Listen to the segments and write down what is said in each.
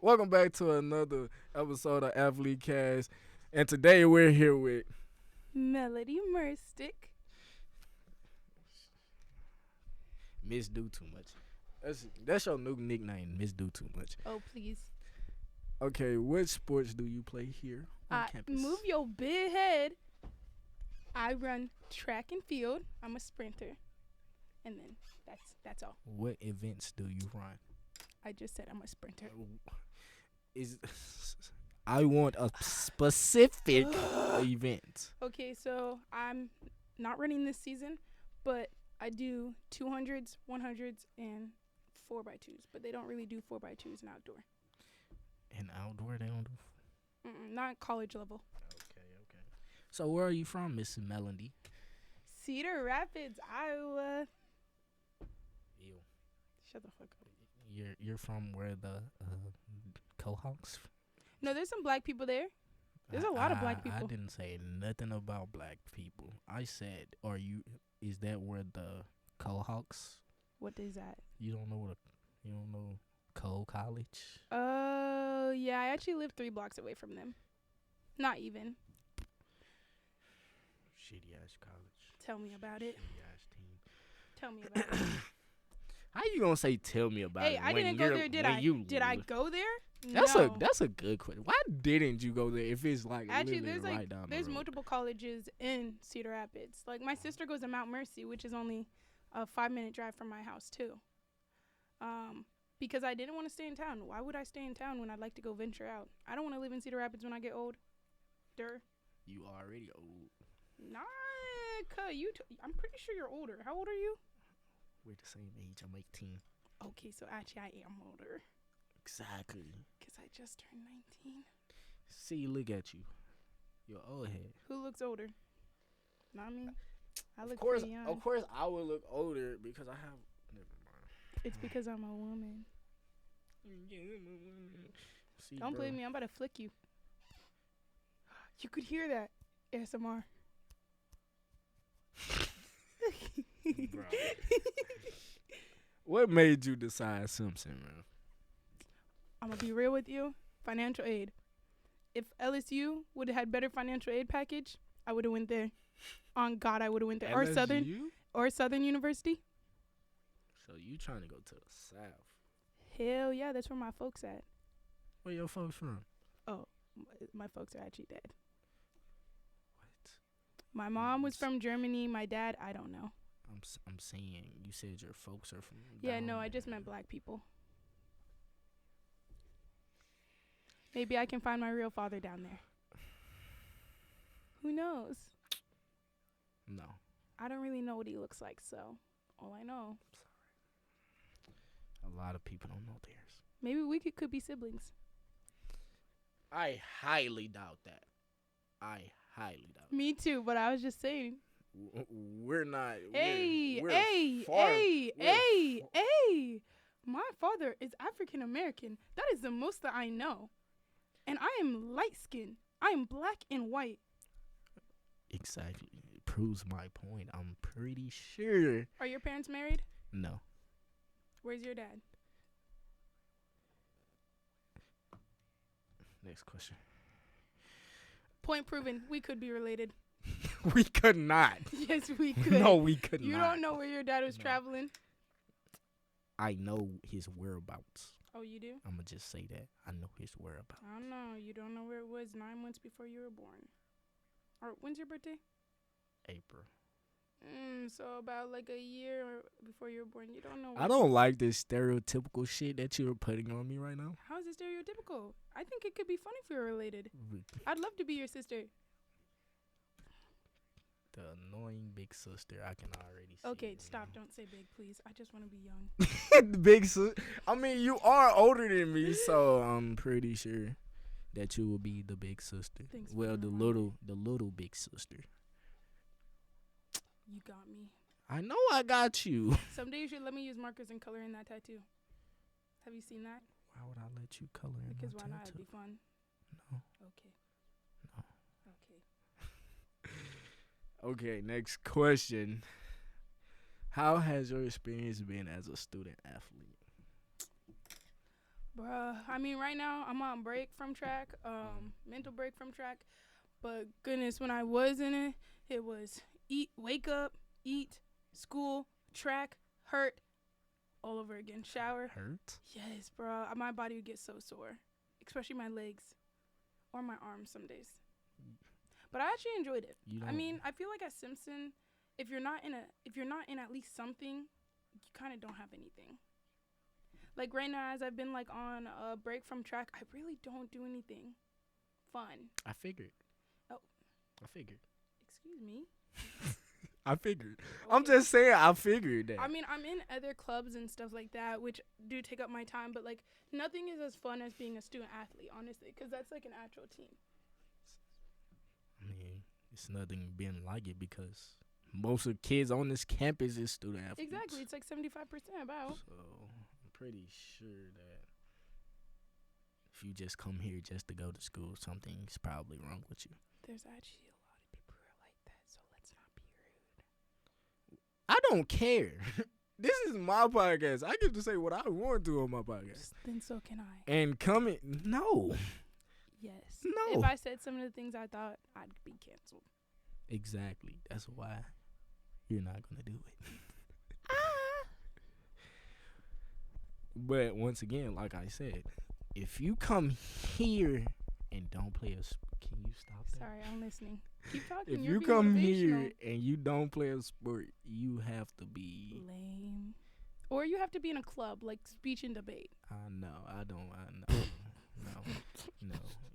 Welcome back to another episode of AthleteCast. And today we're here with Melody Mrstik. Miss Do Too Much. That's your new nickname, Miss Do Too Much. Oh, please. Okay, what sports do you play here on campus? Move your big head. I run track and field. I'm a sprinter. And then that's all. What events do you run? I just said I'm a sprinter. I want a specific event. Okay, so I'm not running this season, but I do 200s, 100s, and 4x2s. But they don't really do 4x2s in outdoor. In outdoor, they don't do. Not college level. Okay. So where are you from, Miss Melody? Cedar Rapids, Iowa. Ew. Shut the fuck up. You're from where the Cohawks? No, there's some black people there. There's a lot of black people. I didn't say nothing about black people. I said, is that where the Cohawks? What is that? You don't know Cole College? Oh, yeah, I actually live 3 blocks away from them. Not even. Shitty ass college. Tell me about it. Shitty ass team. Tell me about it. How you gonna say tell me about it? Hey, I didn't go there, did I? Did I go there? That's a good question. Why didn't you go there if it's like actually literally right down the there's road? multiple colleges in Cedar Rapids. Like my sister goes to Mount Mercy, which is only a 5-minute drive from my house too. Because I didn't want to stay in town. Why would I stay in town when I'd like to go venture out? I don't want to live in Cedar Rapids when I get old. You already old. Nah, I'm pretty sure you're older. How old are you? We're the same age. I'm 18. Okay, so actually I am older. Exactly. Because I just turned 19. See, look at you. You're old head. Who looks older? Not me. I look pretty young. Of course, I would look older because I have. Never mind. It's because I'm a woman. See, Don't blame me. I'm about to flick you. You could hear that. ASMR. Bro. What made you decide Simpson, man? I'm going to be real with you. Financial aid. If LSU would have had better financial aid package, I would have went there. On God, I would have went there. LSU? Or Southern University. So you trying to go to the South? Hell yeah, that's where my folks at. Where your folks from? Oh, my folks are actually dead. What? My mom was from Germany. My dad, I don't know. I'm saying you said your folks are from. Yeah, no, I just meant black people. Maybe I can find my real father down there. Who knows? No. I don't really know what he looks like, so all I know. Sorry. A lot of people don't know theirs. Maybe we could be siblings. I highly doubt that. Me too, but I was just saying. We're not. Hey. My father is African American. That is the most that I know. And I am light skinned. I am black and white. Exactly. It proves my point. I'm pretty sure. Are your parents married? No. Where's your dad? Next question. Point proven. We could be related. We could not. Yes, we could. No, we could not. You don't know where your dad was traveling? I know his whereabouts. Oh, you do? I'm going to just say that. I know his whereabouts. I don't know. You don't know where it was 9 months before you were born. Or when's your birthday? April. So about like a year before you were born. You don't know. I don't like this stereotypical shit that you're putting on me right now. How is it stereotypical? I think it could be funny if we were related. I'd love to be your sister. The annoying big sister, I can already see. Okay, stop. Don't say big, please. I just want to be young. The big sister. I mean, you are older than me, so I'm pretty sure that you will be the big sister. Thanks well, the little big sister. You got me. I know I got you. Someday you should let me use markers and color in that tattoo. Have you seen that? Why would I let you color in Because my why not? tattoo? It'd be fun. No. Okay. No. Okay, next question. How has your experience been as a student athlete? Bruh, I mean, right now I'm on break from track, mental break from track. But goodness, when I was in it, it was eat, wake up, eat, school, track, hurt, all over again. Shower. Hurt? Yes, bro. My body would get so sore, especially my legs or my arms some days. But I actually enjoyed it. I mean, I feel like at Simpson, if you're not in at least something, you kind of don't have anything. Like right now, as I've been like on a break from track, I really don't do anything fun. I figured. Oh. I figured. Excuse me. I figured. Okay. I'm just saying I figured that. I mean, I'm in other clubs and stuff like that, which do take up my time, but like nothing is as fun as being a student athlete, honestly, because that's like an actual team. I mean, it's nothing being like it because most of the kids on this campus is student athletes. Exactly. It's like 75% about. So I'm pretty sure that if you just come here just to go to school, something's probably wrong with you. There's actually a lot of people who are like that, so let's not be rude. I don't care. This is my podcast. I get to say what I want to on my podcast. Then so can I. And coming, no. Yes. No. If I said some of the things I thought, I'd be canceled. Exactly. That's why you're not going to do it. But once again, like I said, if you come here and don't play can you stop that? Sorry, I'm listening. Keep talking. If You're you being come motivational. here and you don't play a sport, you have to be lame. Or you have to be in a club, like speech and debate. No.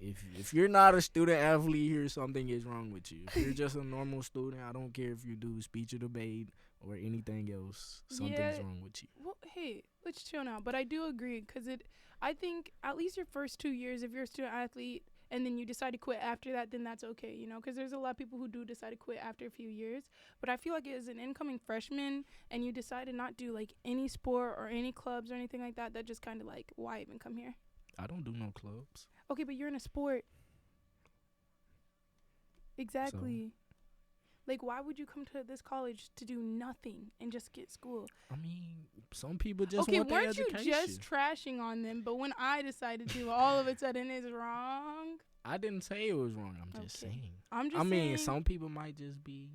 If you're not a student athlete here, something is wrong with you. If you're just a normal student, I don't care if you do speech or debate or anything else. Something's wrong with you. Well, hey, let's chill now. But I do agree, because I think at least your first 2 years, if you're a student athlete, and then you decide to quit after that, then that's okay, you know, because there's a lot of people who do decide to quit after a few years. But I feel like as an incoming freshman and you decide to not do, like, any sport or any clubs or anything like that, that just kind of, like, why even come here? I don't do no clubs. Okay, but you're in a sport. Exactly. Like, why would you come to this college to do nothing and just get school? I mean, some people just want their education. Okay, weren't you just trashing on them? But when I decided to, all of a sudden it's wrong. I didn't say it was wrong. I'm just saying. I mean, some people might just be,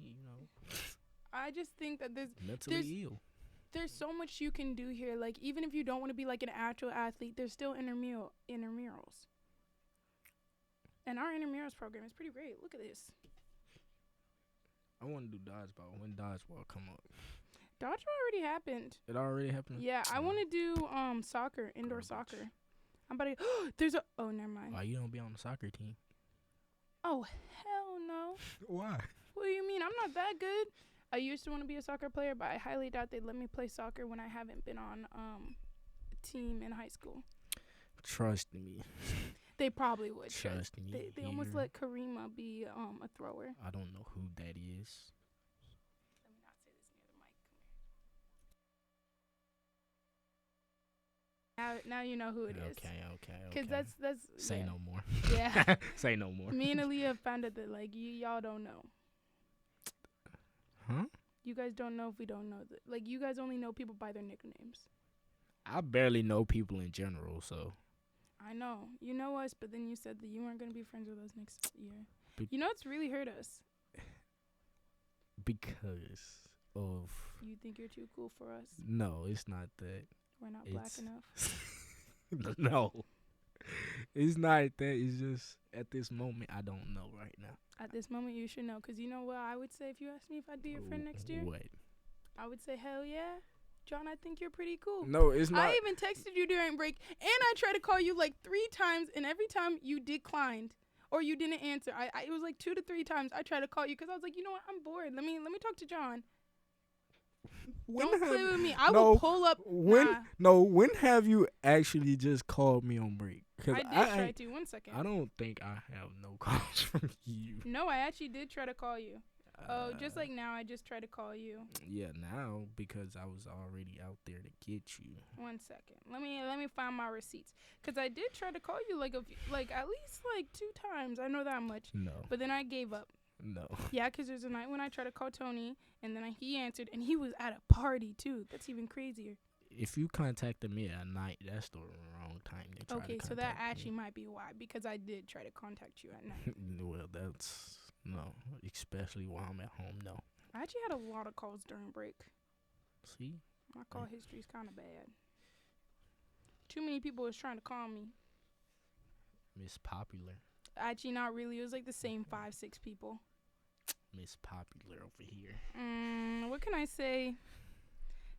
I just think that mentally ill. There's so much you can do here. Like, even if you don't want to be like an actual athlete, there's still intramurals. And our intramurals program is pretty great. Look at this. I want to do dodgeball. When dodgeball come up? Dodgeball already happened. It already happened? Yeah, I want to do soccer, indoor soccer. I'm about to. Never mind. Why you don't be on the soccer team? Oh, hell no. Why? What do you mean? I'm not that good. I used to want to be a soccer player, but I highly doubt they'd let me play soccer when I haven't been on a team in high school. Trust me. They probably would. Trust me. They almost let Karima be a thrower. I don't know who that is. Let me not say this near the mic. Now you know who it is. Okay. Because that's say no more. Yeah. Say no more. Me and Aaliyah found out that like y'all don't know. Huh? You guys don't know if we don't know that. Like, you guys only know people by their nicknames. I barely know people in general, so. I know. You know us, but then you said that you weren't going to be friends with us next year. You know, it's really hurt us. Because of. You think you're too cool for us? No, it's not that. We're not black enough? No. It's not that. It's just at this moment, I don't know right now. At this moment, you should know. Because you know what I would say if you asked me if I'd be your friend next year? What? I would say, hell yeah. John, I think you're pretty cool. No, it's not. I even texted you during break, and I tried to call you like 3 times, and every time you declined or you didn't answer. It was like 2 to 3 times I tried to call you because I was like, you know what? I'm bored. Let me talk to John. Don't play with me. I will pull up. When have you actually just called me on break? I did try to. 1 second. I don't think I have no calls from you. No, I actually did try to call you. Just like now, I just tried to call you. Yeah, now because I was already out there to get you. 1 second. Let me find my receipts. Because I did try to call you like at least like 2 times. I know that much. No. But then I gave up. No. Yeah, because there's a night when I tried to call Tony, and then he answered, and he was at a party, too. That's even crazier. if you contacted me at night, that's the wrong time to try to contact so that me. actually might be why, because I did try to contact you at night. Well, that's no, especially while I'm at home. No. I actually had a lot of calls during break. See, my call history's kind of bad. Too many people was trying to call me. Miss Popular. Actually, not really. It was like the same 5-6 people. Miss Popular over here. What can I say?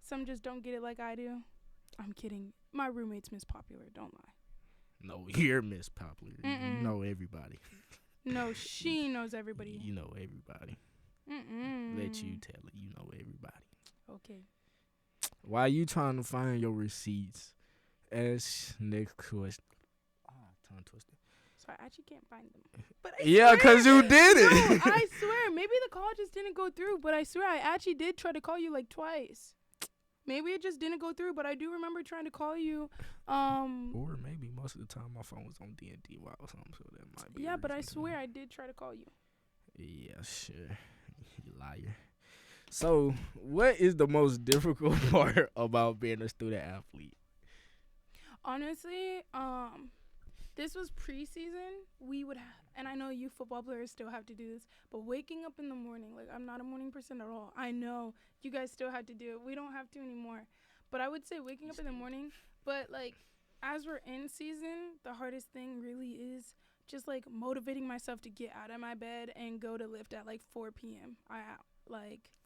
Some just don't get it like I do. I'm kidding. My roommate's Miss Popular. Don't lie. No, you're Miss Popular. You know everybody. No, she knows everybody. You know everybody. Let you tell it. You know everybody. Okay. While you trying to find your receipts, as next question. Tongue twister. So I actually can't find them. But because you did it. No, I swear. Maybe the call just didn't go through. But I swear I actually did try to call you like twice. Maybe it just didn't go through. But I do remember trying to call you. Or maybe most of the time my phone was on D&D or something. So that might be. Yeah, but I swear I did try to call you. Yeah, sure. You liar. So, what is the most difficult part about being a student athlete? Honestly, this was preseason. We would and I know you football players still have to do this, but waking up in the morning, like I'm not a morning person at all. I know you guys still have to do it. We don't have to anymore. But I would say waking up in the morning, but like as we're in season, the hardest thing really is just like motivating myself to get out of my bed and go to lift at like 4 p.m.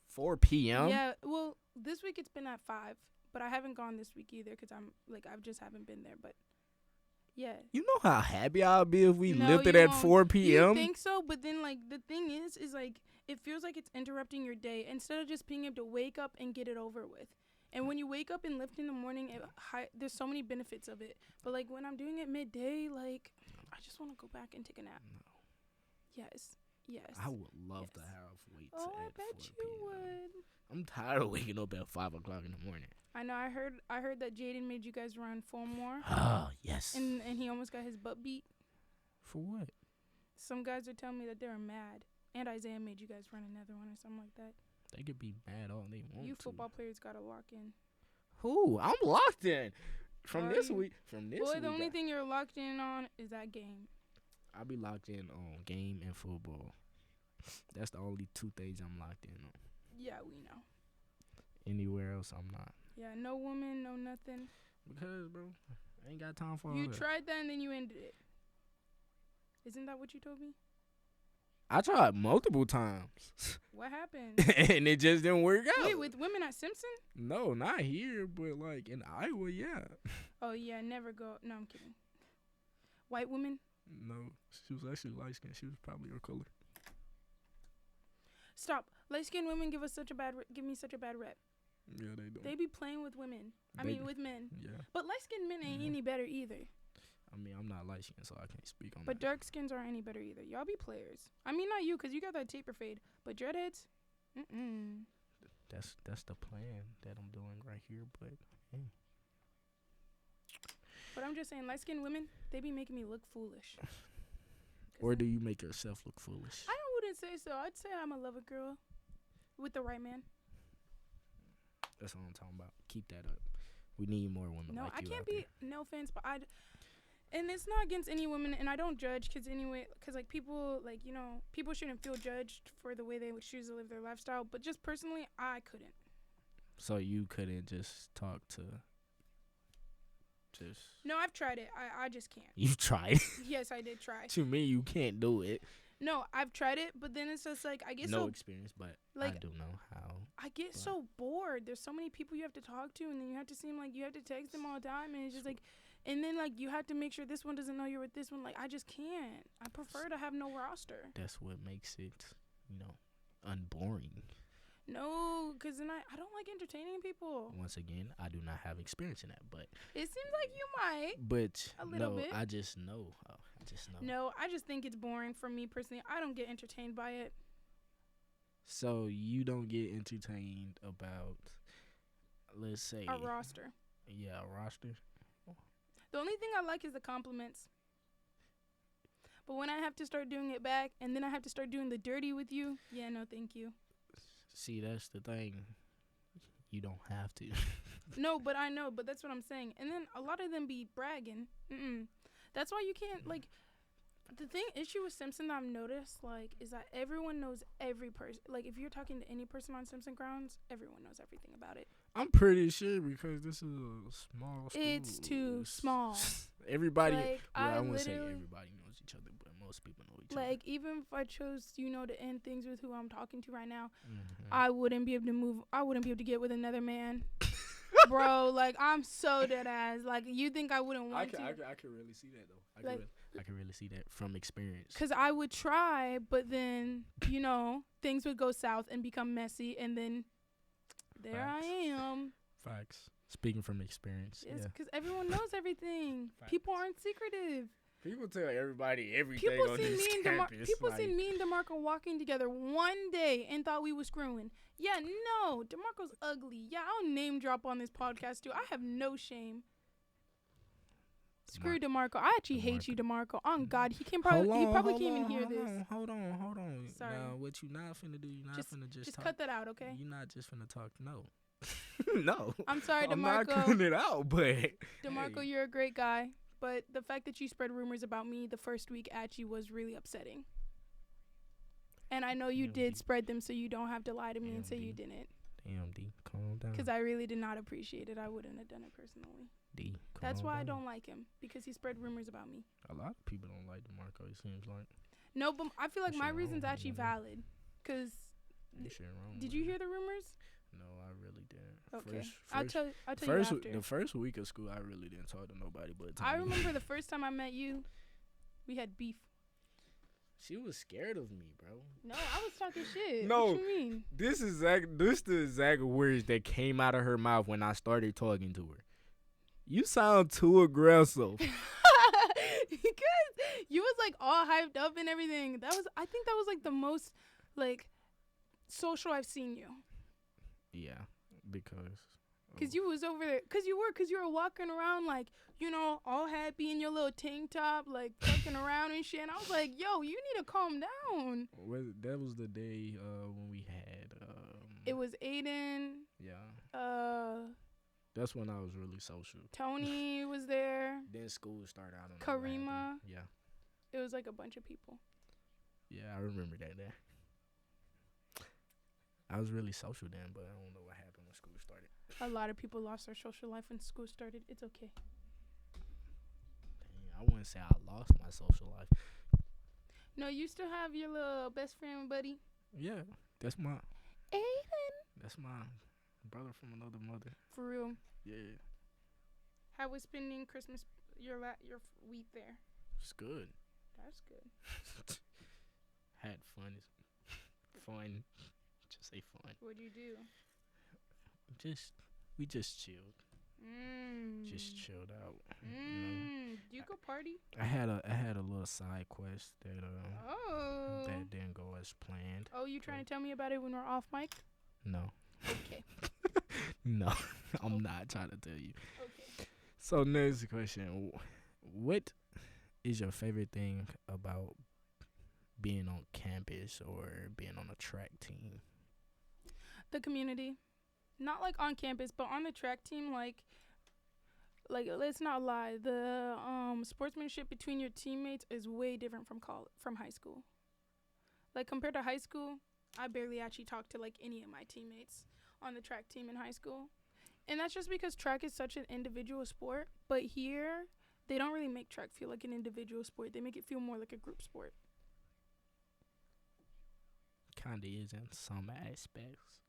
4 p.m.? Yeah, well, this week it's been at 5, but I haven't gone this week either because I just haven't been there, but yeah. You know how happy I'll be if we lifted at 4 p.m.? You think so? But then, like, the thing is like, it feels like it's interrupting your day instead of just being able to wake up and get it over with. And when you wake up and lift in the morning, there's so many benefits of it. But, like, when I'm doing it midday, like, I just want to go back and take a nap. No. Yes. I would love to have weights at 4 p.m. I bet you would. I'm tired of waking up at 5 o'clock in the morning. I know. I heard that Jaden made you guys run 4 more. Oh, yes. And he almost got his butt beat. For what? Some guys are telling me that they're mad. And Isaiah made you guys run another one or something like that. They could be mad all they want to. You football players got to lock in. Who? I'm locked in. From this week. Boy, the only thing you're locked in on is that game. I'll be locked in on game and football. That's the only 2 things I'm locked in on. Yeah, we know. Anywhere else, I'm not. Yeah, no woman, no nothing. Because, bro, I ain't got time for all that. You tried that and then you ended it. Isn't that what you told me? I tried multiple times. What happened? And it just didn't work out. Wait, with women at Simpson? No, not here, but like in Iowa, yeah. Oh, yeah, never go. No, I'm kidding. White women? No, she was actually light skinned. She was probably your color. Stop. Light skinned women give me such a bad rep. Yeah, they do. They be playing with women. With men. Yeah. But light skinned men ain't any better either. I mean, I'm not light skinned, so I can't speak on that. But dark skins aren't any better either. Y'all be players. I mean, not you, because you got that taper fade. But dreadheads? That's the plan that I'm doing right here, but hey. But I'm just saying, light skinned women, they be making me look foolish. Or do you make yourself look foolish? I wouldn't say so. I'd say I'm a lover girl with the right man. That's what I'm talking about. Keep that up. We need more women like you. No, I can't be. No offense, but and it's not against any women, and I don't judge because like people, like, you know, people shouldn't feel judged for the way they would choose to live their lifestyle. But just personally, I couldn't. So you couldn't just talk to. No, I've tried it. I just can't. You tried? Yes, I did try. To me, you can't do it. No, I've tried it, but then it's just like I get no experience, but like, I do know how. I get so bored. There's so many people you have to talk to, and then you have to seem like you have to text them all the time, and it's just like, and then like you have to make sure this one doesn't know you're with this one. Like I just can't. I prefer to have no roster. That's what makes it, unboring. No, because then I don't like entertaining people. Once again, I do not have experience in that, but it seems like you might. But a little bit. I just know. No, I just think it's boring for me personally. I don't get entertained by it. So you don't get entertained about, let's say, a roster. Yeah, a roster. The only thing I like is the compliments. But when I have to start doing it back, and then I have to start doing the dirty with you, yeah, no, thank you. See, that's the thing. You don't have to. No, but I know, but that's what I'm saying. And then a lot of them be bragging. That's why you can't, like, the issue with Simpson that I've noticed, like, is that everyone knows every person. Like, if you're talking to any person on Simpson grounds, everyone knows everything about it. I'm pretty sure because this is a small school. It's too small. Everybody, like, I wouldn't say everybody knows each other, but most people know each other. Like, even if I chose, to end things with who I'm talking to right now, I wouldn't be able to move. I wouldn't be able to get with another man. Bro, like, I'm so dead ass. Like, you think I wouldn't want to? I can really see that, though. I can really see that from experience. Because I would try, but then, things would go south and become messy, and then there Facts. I am. Facts. Speaking from experience. Yes, because everyone knows everything. Facts. People aren't secretive. People tell everybody everything on this campus. People seen me and DeMarco walking together one day and thought we was screwing. Yeah, no, DeMarco's ugly. Yeah, I'll name drop on this podcast too. I have no shame. Screw DeMarco. I actually hate you, DeMarco. On God, he probably can't even hear this. Hold on. Sorry. Now, what you not finna do? You not finna just talk. Cut that out, okay? You not just finna talk. No. No. I'm sorry, DeMarco. I'm not cutting it out, but DeMarco, you're a great guy. But the fact that you spread rumors about me the first week at you was really upsetting. And I know you did spread them so you don't have to lie to me and say you didn't. Damn, D, calm down. Because I really did not appreciate it. I wouldn't have done it personally. D, that's why I don't like him, because he spread rumors about me. A lot of people don't like DeMarco, it seems like. No, but I feel like my reason's actually valid. Because did you hear the rumors? No, I really didn't. Okay. I'll tell you after. The first week of school, I really didn't talk to nobody but Tommy. I remember the first time I met you, we had beef. She was scared of me, bro. No, I was talking shit. No, what you mean? This the exact words that came out of her mouth when I started talking to her. You sound too aggressive. Because you was like all hyped up and everything. I think that was like the most like social I've seen you. Yeah, because you was over there. Because you were walking around like, all happy in your little tank top, like fucking around and shit. And I was like, yo, you need to calm down. Well, that was the day when we had. It was Aiden. Yeah. That's when I was really social. Tony was there. Then school started out. Karima. Yeah. It was like a bunch of people. Yeah, I remember that day. I was really social then, but I don't know what happened when school started. A lot of people lost their social life when school started. It's okay. Dang, I wouldn't say I lost my social life. No, you still have your little best friend buddy? Yeah, that's my... Aiden? That's my brother from another mother. For real? Yeah. How was spending Christmas, your week there? It's good. That's good. Had fun. Fun. Just say fun. What'd you do? We just chilled. Just chilled out. Did you go party? I had a little side quest that didn't go as planned. Oh, you trying to tell me about it when we're off mic? No. Okay. No, I'm not trying to tell you. Okay. So next question: what is your favorite thing about being on campus or being on a track team? The community. Not like on campus, but on the track team, like let's not lie, the sportsmanship between your teammates is way different from high school. Like compared to high school, I barely actually talked to like any of my teammates on the track team in high school. And that's just because track is such an individual sport, but here they don't really make track feel like an individual sport. They make it feel more like a group sport. Kinda is in some aspects.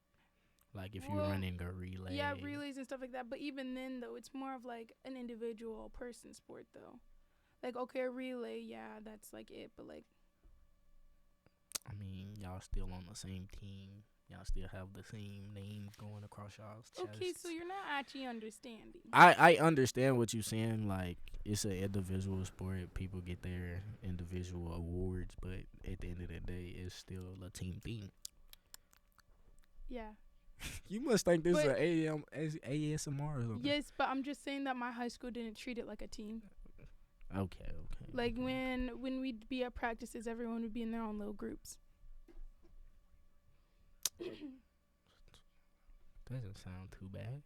Like if you're running a relay. Yeah, relays and stuff like that. But even then, though, it's more of like an individual person sport, though. Like, okay, a relay, yeah, that's like it. But like, I mean, y'all still on the same team. Y'all still have the same names going across y'all's chests. Okay, so you're not actually understanding. I understand what you're saying. Like, it's an individual sport. People get their individual awards. But at the end of the day, it's still a team thing. Yeah. You must think this is ASMR or something. Yes, but I'm just saying that my high school didn't treat it like a team. Okay. Like when we'd be at practices, everyone would be in their own little groups. Doesn't sound too bad.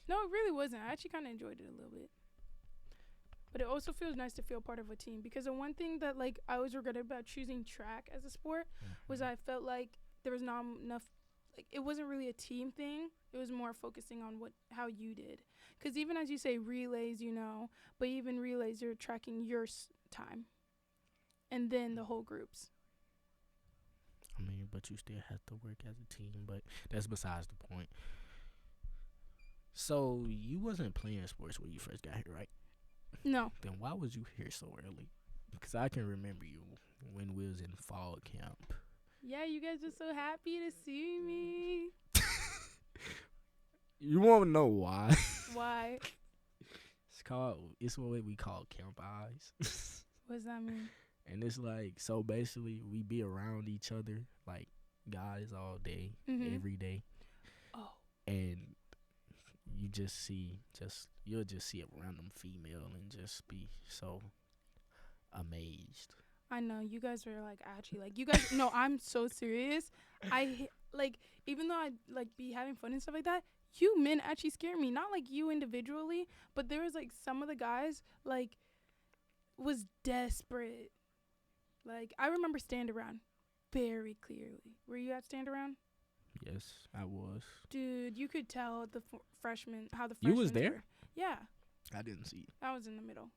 No, it really wasn't. I actually kind of enjoyed it a little bit. But it also feels nice to feel part of a team, because the one thing that like I always regretted about choosing track as a sport was I felt like there was not enough, like it wasn't really a team thing. It was more focusing on how you did. Because even as you say relays, but even relays, you're tracking your time, and then the whole groups. I mean, but you still have to work as a team. But that's besides the point. So you wasn't playing sports when you first got here, right? No. Then why was you here so early? Because I can remember you when we was in fall camp. Yeah, you guys were so happy to see me. You want to know why? Why? It's what we call camp eyes. What does that mean? And it's like, so basically we be around each other, like guys all day, every day. Oh. And you you'll just see a random female and just be so amazed. I know, you guys are like actually like you guys. No, I'm so serious. Like even though I like be having fun and stuff like that, you men actually scare me. Not like you individually, but there was like some of the guys like was desperate. Like I remember Stand Around very clearly. Were you at Stand Around? Yes, I was. Dude, you could tell the freshmen how the You freshmen was there? were. Yeah. I didn't see you. I was in the middle.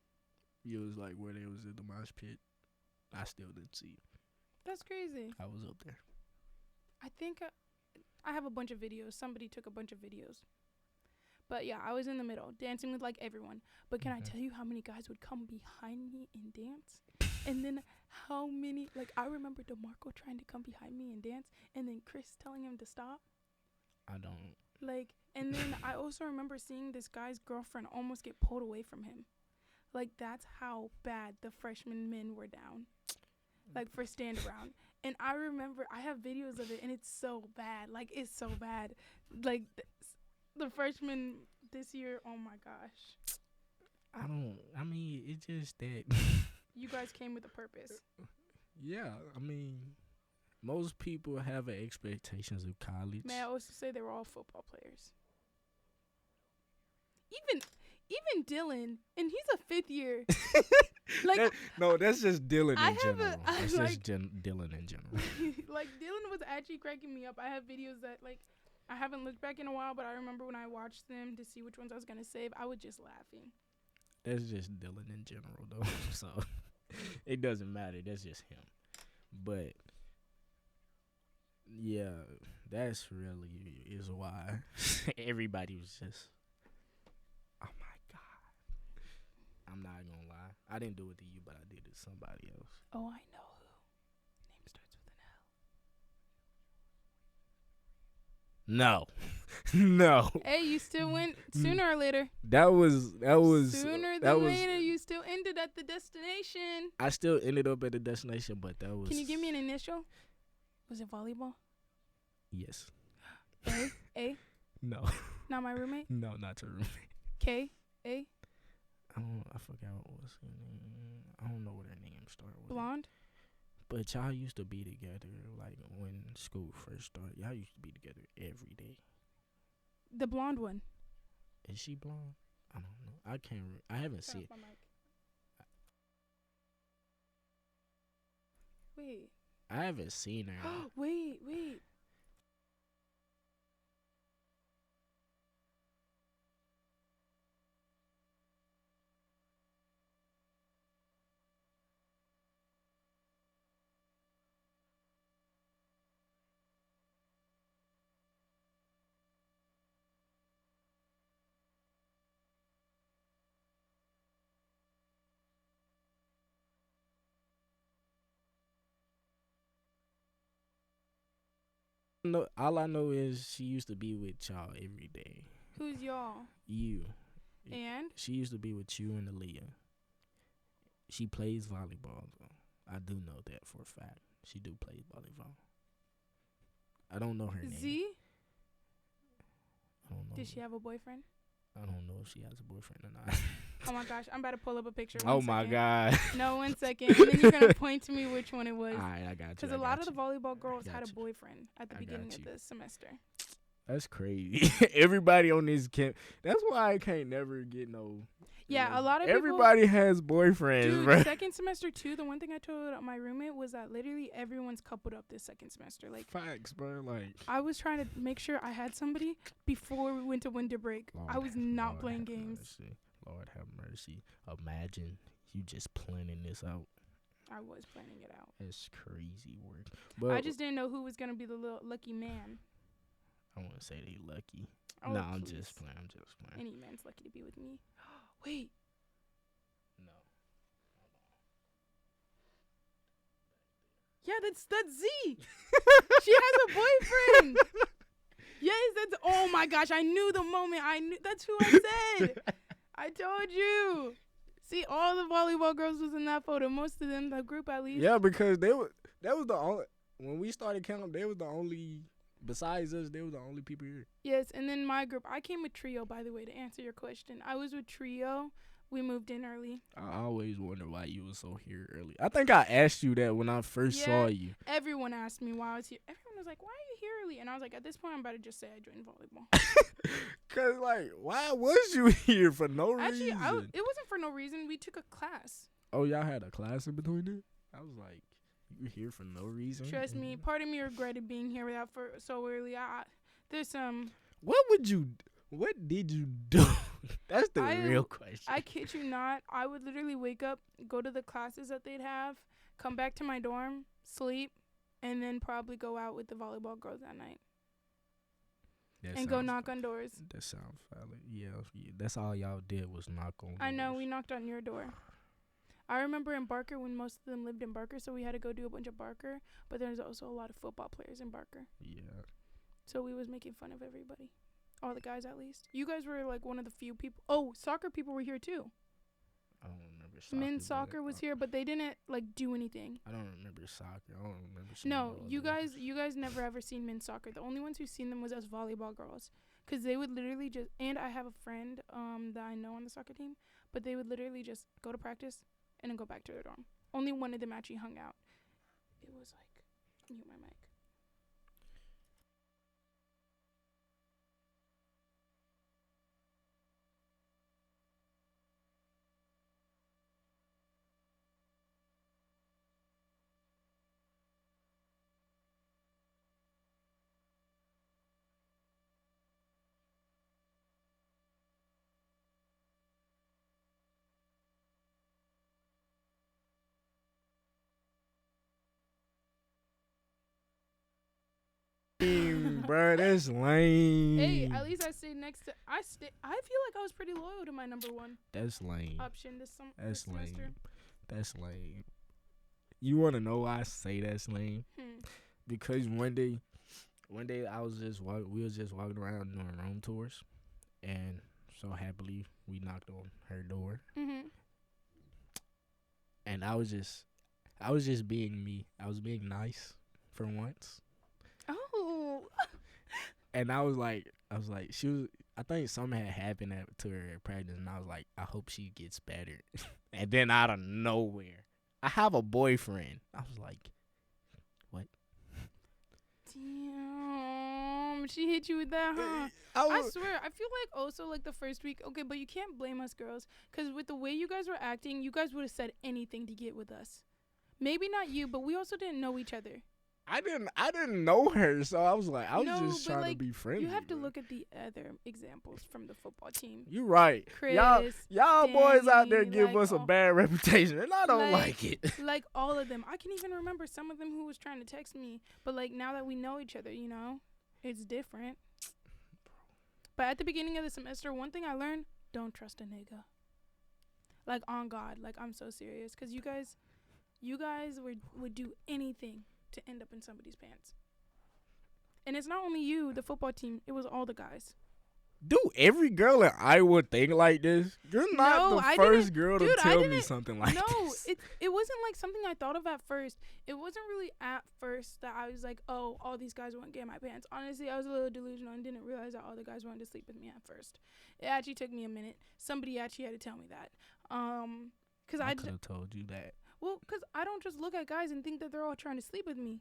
You was like where they was in the mosh pit. I still didn't see you. That's crazy. I was up there. I think I have a bunch of videos. Somebody took a bunch of videos. But yeah, I was in the middle, dancing with like everyone. But can I tell you how many guys would come behind me and dance? And then how many, like I remember DeMarco trying to come behind me and dance, and then Chris telling him to stop. I don't. Like, and then I also remember seeing this guy's girlfriend almost get pulled away from him. Like, that's how bad the freshman men were down. Like, for Stand Around. And I remember, I have videos of it, and it's so bad. Like, it's so bad. Like, the freshmen this year, oh my gosh. I mean, it's just that. You guys came with a purpose. Yeah, I mean, most people have expectations of college. May I also say they were all football players. Even Dylan, and he's a fifth year. Like that's just Dylan in general. That's like, just Dylan in general. Like Dylan was actually cracking me up. I have videos that like I haven't looked back in a while, but I remember when I watched them to see which ones I was gonna save. I was just laughing. That's just Dylan in general, though. So it doesn't matter. That's just him. But yeah, that's really is why everybody was just. Oh my God. I'm not gonna lie. I didn't do it to you, but I did it to somebody else. Oh, I know who. Name starts with an L. No. Hey, you still went sooner or later. That was sooner than later. You still ended at the destination. I still ended up at the destination, but that was. Can you give me an initial? Was it volleyball? Yes. A? No. Not my roommate? No, not your roommate. K? A? I forgot what was her name. I don't know what her name started with. Blonde? But y'all used to be together, like, when school first started. Y'all used to be together every day. The blonde one. Is she blonde? I don't know. I can't I haven't seen it. Wait. I haven't seen her. Wait. No, all I know is she used to be with y'all every day. Who's y'all? You. And? She used to be with you and Aaliyah. She plays volleyball, though. I do know that for a fact. She do play volleyball. I don't know her name. Z? I don't know. Did she have a boyfriend? I don't know if she has a boyfriend or not. Oh my gosh, I'm about to pull up a picture. Oh my God. No, 1 second. And then you're going to point to me which one it was. All right, I got you. Because a lot of the volleyball girls had a boyfriend at the beginning of the semester. That's crazy. Everybody on this camp. That's why I can't never get no. Yeah, a lot of everybody has boyfriends, dude, bro. Second semester too. The one thing I told my roommate was that literally everyone's coupled up this second semester. Like facts, bro. Like I was trying to make sure I had somebody before we went to winter break. Lord, I was not Lord playing games. Mercy. Lord have mercy. Imagine you just planning this out. I was planning it out. It's crazy work. But I just didn't know who was gonna be the little lucky man. I want to say they lucky. Oh, no, I'm please. just playing. I'm just playing. Any man's lucky to be with me. Wait. No. Yeah, that's Z. She has a boyfriend. Yes, that's. Oh my gosh, I knew the moment. I knew that's who I said. I told you. See, all the volleyball girls was in that photo. Most of them, the group at least. Yeah, because that was the only when we started counting. They was the only. Besides us, they were the only people here. Yes, and then my group. I came with Trio, by the way, to answer your question. I was with Trio. We moved in early. I always wonder why you was so here early. I think I asked you that when I first saw you. Everyone asked me why I was here. Everyone was like, why are you here early? And I was like, at this point, I'm about to just say I joined volleyball. Because, like, why was you here for no reason? Actually, it wasn't for no reason. We took a class. Oh, y'all had a class in between it? I was like, you were here for no reason? Trust me, part of me regretted being here without so early. There's some. What did you do? That's the real question. I kid you not. I would literally wake up, go to the classes that they'd have, come back to my dorm, sleep, and then probably go out with the volleyball girls that night. And go knock on doors. That sounds valid. Yeah, that's all y'all did was knock on doors. I know, we knocked on your door. I remember in Barker when most of them lived in Barker, so we had to go do a bunch of Barker. But there's also a lot of football players in Barker. Yeah. So we was making fun of everybody. All the guys, at least. You guys were, like, one of the few people. Oh, soccer people were here, too. I don't remember soccer. Men's soccer was here, but they didn't, like, do anything. I don't remember soccer. I don't remember seeing No, you guys never ever seen men's soccer. The only ones who seen them was us volleyball girls. Because they would literally just... And I have a friend that I know on the soccer team. But they would literally just go to practice and then go back to their dorm. Only one of them actually hung out. It was like... Mute my mic. Bro, that's lame. Hey, at least I stayed next to... I feel like I was pretty loyal to my number one That's lame. option this That's semester. lame. That's lame. You want to know why I say that's lame? Because one day I was we was just walking around doing room tours, and so happily we knocked on her door. And I was just being me. I was being nice for once. Oh. And I was like, I think something had happened to her at practice, and I was like, I hope she gets better. And then out of nowhere, I have a boyfriend. I was like, what? Damn, she hit you with that, huh? I swear, I feel like also like the first week, okay, but you can't blame us girls, because with the way you guys were acting, you guys would have said anything to get with us. Maybe not you, but we also didn't know each other. I didn't know her, so I was like, I was just trying like, to be friendly. You have to look at the other examples from the football team. You're right. Chris, y'all Danny, boys out there give like, us a bad reputation, and I don't like it. Like all of them. I can even remember some of them who was trying to text me, but like now that we know each other, you know, it's different. But at the beginning of the semester, one thing I learned, don't trust a nigga. Like, on God. Like, I'm so serious. Because you guys would do anything to end up in somebody's pants. And it's not only you, the football team. It was all the guys. Dude, every girl in Iowa think like this. You're not the first girl to tell me something like this. No, it wasn't like something I thought of at first. It wasn't really at first that I was like, oh, all these guys want to get in my pants. Honestly, I was a little delusional and didn't realize that all the guys wanted to sleep with me at first. It actually took me a minute. Somebody actually had to tell me that. Cause I could have told you that. Well, because I don't just look at guys and think that they're all trying to sleep with me.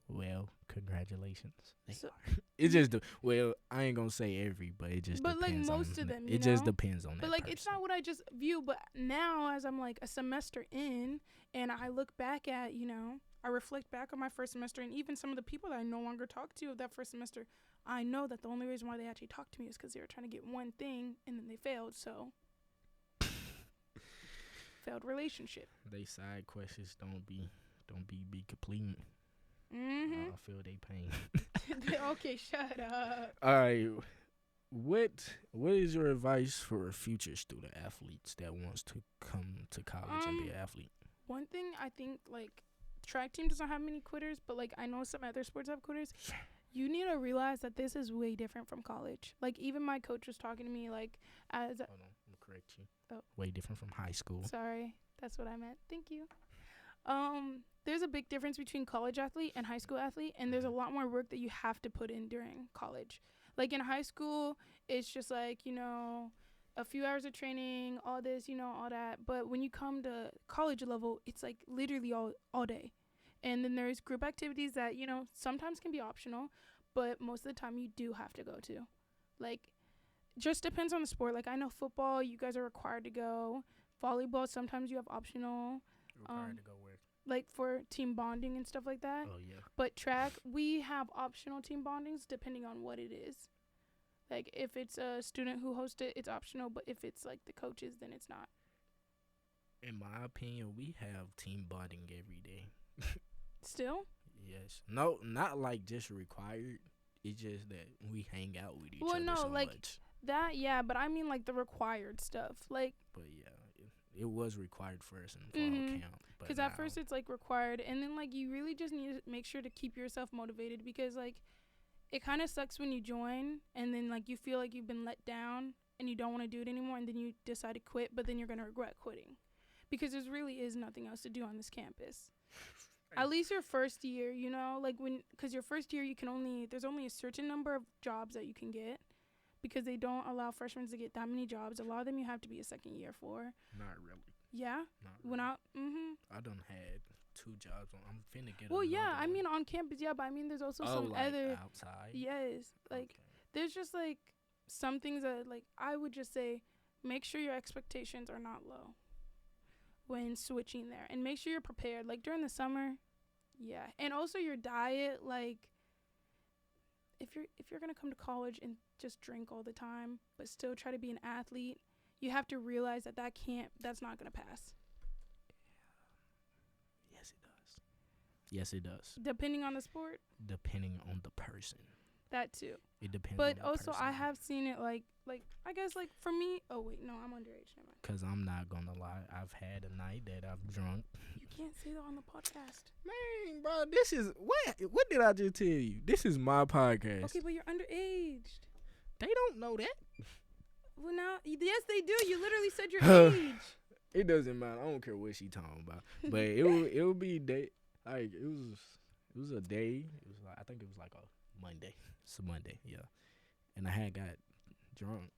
Well, Congratulations. So, It just I ain't gonna say every, but it just but like depends most on of them, it just depends on that. But like person. it's not what I just view. But now, as I'm like a semester in, and I look back at, I reflect back on my first semester, and even some of the people that I no longer talk to of that first semester, I know that the only reason why they actually talked to me is because they were trying to get one thing and then they failed. So failed relationship. They side questions don't be complete. Mm-hmm. I feel they pain. Okay, shut up. All right. What is your advice for future student athletes that wants to come to college and be an athlete? One thing I think, like, track team doesn't have many quitters, but like I know some other sports have quitters. You need to realize that this is way different from college. Like, even my coach was talking to me, like, as... Hold on, I'm correct you. Oh. Way different from high school. Sorry, that's what I meant. Thank you. There's a big difference between college athlete and high school athlete, and there's a lot more work that you have to put in during college. Like, in high school, it's just like, a few hours of training, all this, all that. But when you come to college level, it's like literally all day. And then there's group activities that, sometimes can be optional, but most of the time you do have to go to. Like, just depends on the sport. Like, I know football, you guys are required to go. Volleyball, sometimes you have optional. Required to go where? Like, for team bonding and stuff like that. Oh, yeah. But track, we have optional team bondings depending on what it is. Like, if it's a student who hosts it, it's optional. But if it's, like, the coaches, then it's not. In my opinion, we have team bonding every day. Still? Yes. No, not like just required. It's just that we hang out with each other so much. That, yeah, but I mean, like, the required stuff. Like. But, yeah, it was required first in fall camp. Because at first it's, like, required. And then, like, you really just need to make sure to keep yourself motivated. Because, like, it kind of sucks when you join and then, like, you feel like you've been let down and you don't want to do it anymore. And then you decide to quit, but then you're going to regret quitting. Because there really is nothing else to do on this campus. At least your first year, like because your first year there's only a certain number of jobs that you can get because they don't allow freshmen to get that many jobs. A lot of them you have to be a second year for. Not really. Yeah? Not really. I done had 2 jobs. I'm finna get Well, yeah, I one. mean on campus, yeah, but I mean there's also some like other. outside? Yes. Like, there's just like some things that, like, I would just say make sure your expectations are not low when switching there, and make sure you're prepared, like during the summer. Yeah. And also your diet, like if you're gonna come to college and just drink all the time but still try to be an athlete, you have to realize that's not gonna pass. Yes it does. Depending on the sport, depending on the person. That too. It depends. But on the also, person. I have seen it like I guess like for me. Oh wait, no, I'm underage. Never mind. Cause I'm not gonna lie, I've had a night that I've drunk. You can't say that on the podcast. Man, bro, this is what did I just tell you? This is my podcast. Okay, but you're underage. They don't know that. Well, now, yes, they do. You literally said your age. It doesn't matter. I don't care what she talking about. But it would be day. Like it was a day. It was like, I think it was like a Monday. It's a Monday, yeah. And I had got drunk,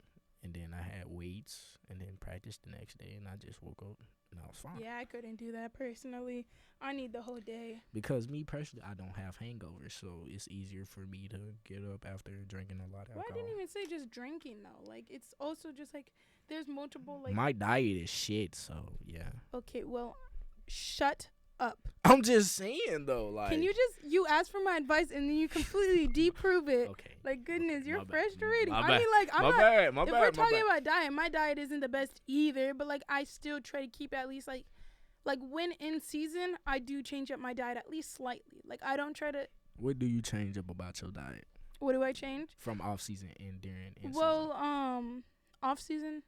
and then I had weights, and then practiced the next day, and I just woke up and I was fine. Yeah, I couldn't do that personally. I need the whole day. Because me personally, I don't have hangovers, so it's easier for me to get up after drinking a lot of alcohol. Well, I didn't even say just drinking though. Like, it's also just like there's multiple like. My diet is shit, so yeah. Okay, well, shut up. I'm just saying though, like. Can you ask for my advice and then you completely disprove it? Okay. Like, goodness, you're My bad. frustrating. My I bad. mean, like, I'm my not. bad, my if bad, we're my talking bad. about diet, my diet isn't the best either. But like, I still try to keep at least like when in season, I do change up my diet at least slightly. Like, I don't try to. What do you change up about your diet? What do I change? From off season and during in Well, season? off season.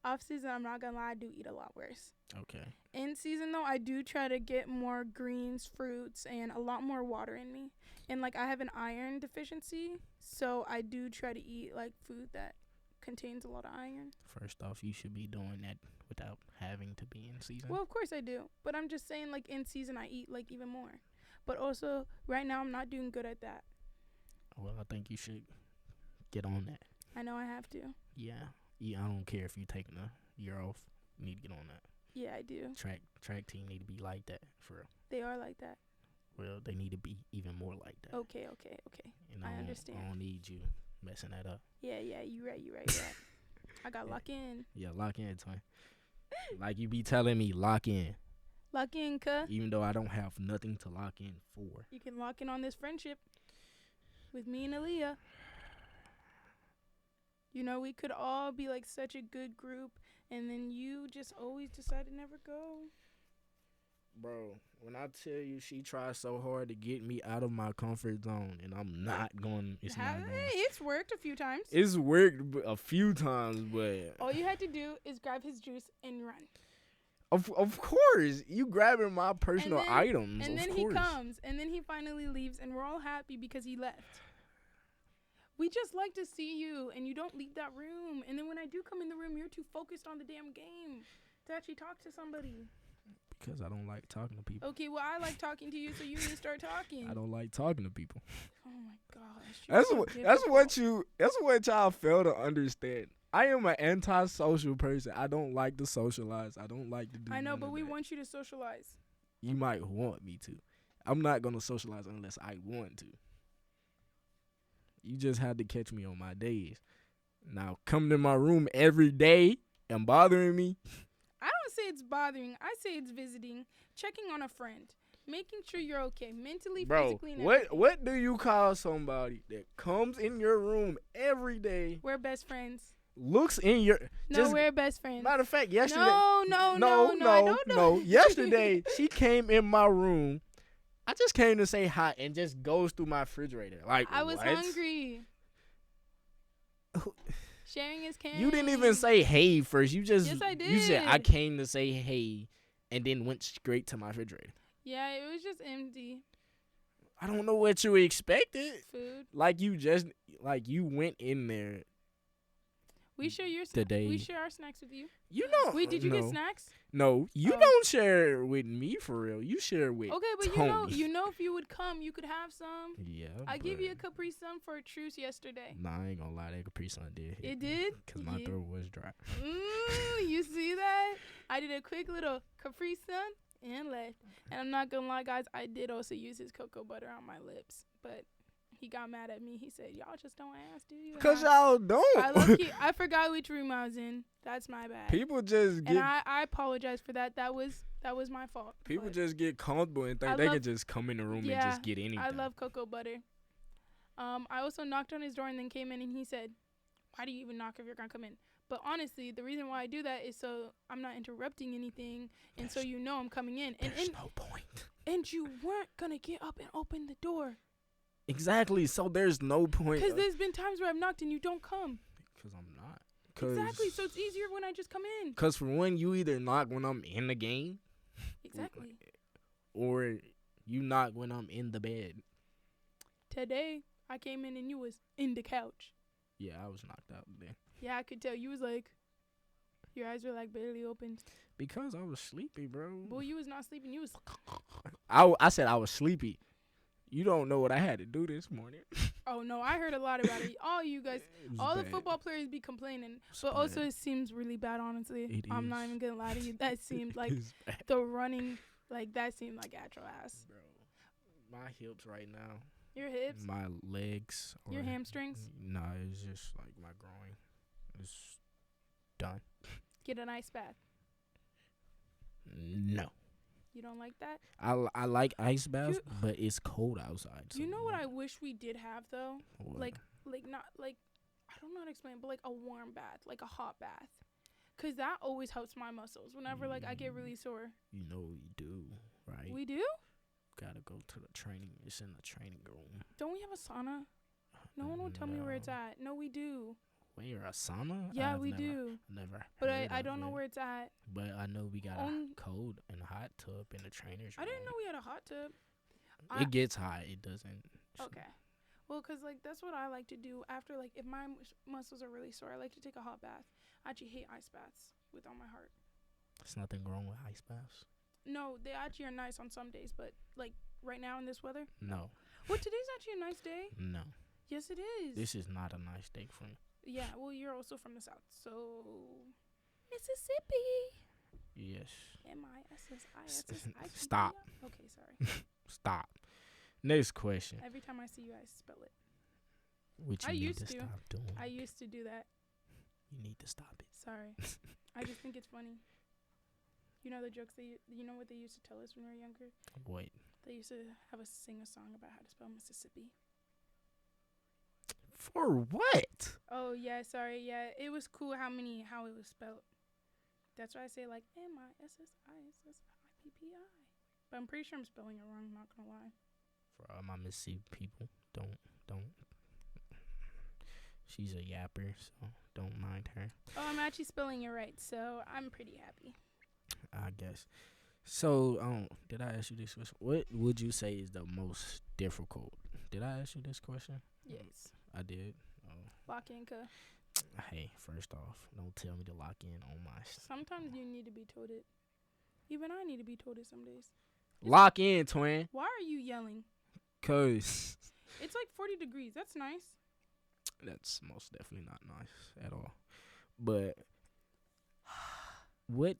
Off season, I'm not gonna lie, I do eat a lot worse. Okay. In season though, I do try to get more greens, fruits, and a lot more water in me. And like, I have an iron deficiency, so I do try to eat like food that contains a lot of iron. First off, you should be doing that without having to be in season. Well, of course I do, but I'm just saying, like, in season I eat like even more. But also right now I'm not doing good at that. Well, I think you should get on that. I know I have to. Yeah, I don't care if you're taking a year off. You need to get on that. Yeah, I do. Track team need to be like that for real. They are like that. Well, they need to be even more like that. Okay. And I understand. I don't need you messing that up. Yeah, you right. I got lock in. Yeah, lock in, twin. Like you be telling me, lock in. Lock in, cuh. Even though I don't have nothing to lock in for. You can lock in on this friendship with me and Aaliyah. You know, we could all be like such a good group, and then you just always decide to never go. Bro, when I tell you she tries so hard to get me out of my comfort zone, and I'm not going. It's worked a few times. It's worked a few times, but all you had to do is grab his juice and run. Of course, you grabbing my personal items. And then of he course. comes, and then he finally leaves, and we're all happy because he left. We just like to see you, and you don't leave that room. And then when I do come in the room, you're too focused on the damn game to actually talk to somebody. Because I don't like talking to people. Okay, well, I like talking to you, so you need to start talking. I don't like talking to people. Oh my gosh. That's what y'all fail to understand. I am an antisocial person. I don't like to socialize. I don't like to do. I know, but we that. want you to socialize. You might want me to. I'm not gonna socialize unless I want to. You just had to catch me on my days. Now coming to my room every day and bothering me. I don't say it's bothering. I say it's visiting, checking on a friend, making sure you're okay, mentally, physically, and everything. What do you call somebody that comes in your room every day? We're best friends. Looks in your we're best friends. Matter of fact, yesterday. No. Yesterday she came in my room. I just came to say hi and just goes through my refrigerator. Like I was hungry. Sharing is caring. You didn't even say hey first. Yes, I did. You said I came to say hey, and then went straight to my refrigerator. Yeah, it was just empty. I don't know what you expected. Food. You went in there. We share your today. We share our snacks with you. You know. Wait, did you get snacks? No, you don't share with me for real. You share with but you know, if you would come, you could have some. Yeah. I gave you a Capri Sun for a truce yesterday. Nah, I ain't gonna lie, that Capri Sun did. It did? Cause my throat was dry. You see that? I did a quick little Capri Sun and left. And I'm not gonna lie, guys, I did also use his cocoa butter on my lips, but he got mad at me. He said, y'all just don't ask, do you? Because y'all don't. I forgot which room I was in. That's my bad. People just get... And I apologize for that. That was my fault. People just get comfortable and think they can just come in the room and just get anything. I love cocoa butter. I also knocked on his door and then came in and he said, why do you even knock if you're going to come in? But honestly, the reason why I do that is so I'm not interrupting anything and so you know I'm coming in. There's no point. And you weren't going to get up and open the door. Exactly. So there's no point. Because there's been times where I've knocked and you don't come. Because I'm not. Exactly. So it's easier when I just come in. Because for one, you either knock when I'm in the game. Exactly. Or you knock when I'm in the bed. Today, I came in and you was in the couch. Yeah, I was knocked out then. Yeah, I could tell. You was like, your eyes were like barely opened. Because I was sleepy, bro. Well, you was not sleeping. You was... I said I was sleepy. You don't know what I had to do this morning. Oh, no. I heard a lot about it. All you guys, all the football players be complaining. But also, it seems really bad, honestly. I'm not even going to lie to you. That seemed like the running, like, that seemed like actual ass. Bro, my hips right now. Your hips? My legs. Your hamstrings? Nah, it's just like my groin. It's done. Get an ice bath. No. You don't like that? I like ice baths, but it's cold outside. So you know what I wish we did have though? What? Like not like I don't know how to explain, but like a warm bath, like a hot bath. 'Cause that always helps my muscles whenever like I get really sore. You know we do, right? We do? Gotta go to the training. It's in the training room. Don't we have a sauna? No one will tell me where it's at. No, we do. Wait, a sauna? Yeah, we do. Never. But I don't know where it's at. But I know we got a cold and hot tub in the trainer's room. I didn't know we had a hot tub. It gets hot. It doesn't. Okay. Well, 'cause like that's what I like to do after like if my muscles are really sore, I like to take a hot bath. I actually hate ice baths with all my heart. There's nothing wrong with ice baths. No, they actually are nice on some days, but like right now in this weather. No. Well, today's actually a nice day. No. Yes, it is. This is not a nice day for me. Yeah, well, you're also from the South, so Mississippi. Yes. M-I-S-S-I-S-S-I-P. Stop. Okay, sorry. Stop. Next question. Every time I see you, I spell it. Which you need to stop doing. I used to do that. You need to stop it. Sorry. I just think it's funny. You know the jokes you know what they used to tell us when we were younger? What? They used to have us sing a song about how to spell Mississippi. For what? Oh yeah, sorry. Yeah, it was cool how it was spelled. That's why I say like Mississippi. But I'm pretty sure I'm spelling it wrong, not gonna lie. For all my Mississippi people, don't. She's a yapper, so don't mind her. Oh, I'm actually spelling it right, so I'm pretty happy. I guess. So, did I ask you this question? What would you say is the most difficult? Did I ask you this question? Yes. I did. Oh. Lock in, cuh. Hey, first off, don't tell me to lock in on my. Sometimes you need to be told it. Even I need to be told it some days. Lock in, twin. Why are you yelling? 'Cause it's like 40 degrees. That's nice. That's most definitely not nice at all. But what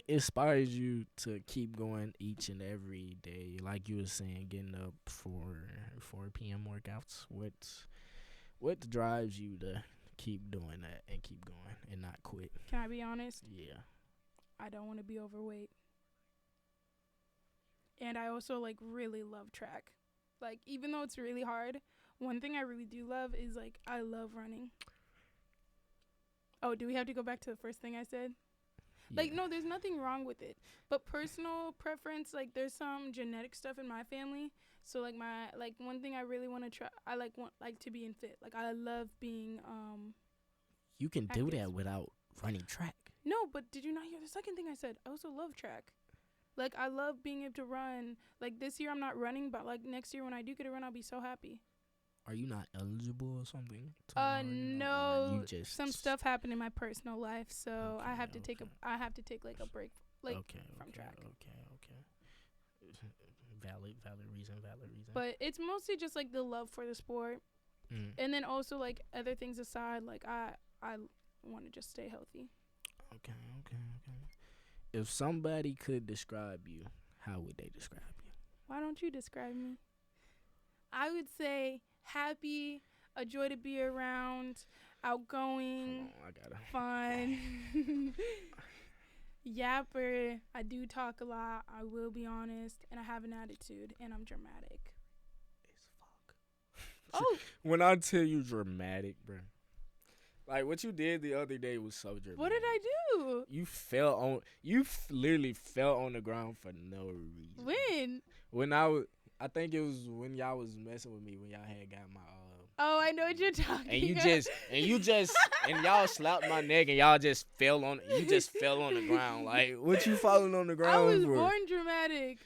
inspires you to keep going each and every day? Like you were saying, getting up for 4 p.m. workouts. What drives you to keep doing that and keep going and not quit? Can I be honest? Yeah. I don't want to be overweight. And I also like really love track. Like even though it's really hard, one thing I really do love is like I love running. Oh, do we have to go back to the first thing I said? Yeah. Like no, there's nothing wrong with it. But personal preference, like there's some genetic stuff in my family. So like one thing I really want to try, I want to be in fit. Like I love being You can active. Do that without running track. No, but did you not hear the second thing I said? I also love track. Like, I love being able to run. Like, this year I'm not running, but, like, next year when I do get to run, I'll be so happy. Are you not eligible or something? No. Some stuff happened in my personal life, so okay, I have to take like a break, like, from track. Okay. Valid reason. But it's mostly just, like, the love for the sport. Mm. And then also, like, other things aside, like, I want to just stay healthy. Okay. If somebody could describe you, how would they describe you? Why don't you describe me? I would say happy, a joy to be around, outgoing, fun, yapper. I do talk a lot, I will be honest, and I have an attitude, and I'm dramatic. As fuck. Oh. When I tell you dramatic, bro. Like, what you did the other day was so dramatic. What did I do? You literally fell on the ground for no reason. When? I think it was when y'all was messing with me when y'all had got my, Oh, I know what you're talking about. And y'all slapped my neck and y'all just fell on the ground. Like, what you falling on the ground for? I was born dramatic.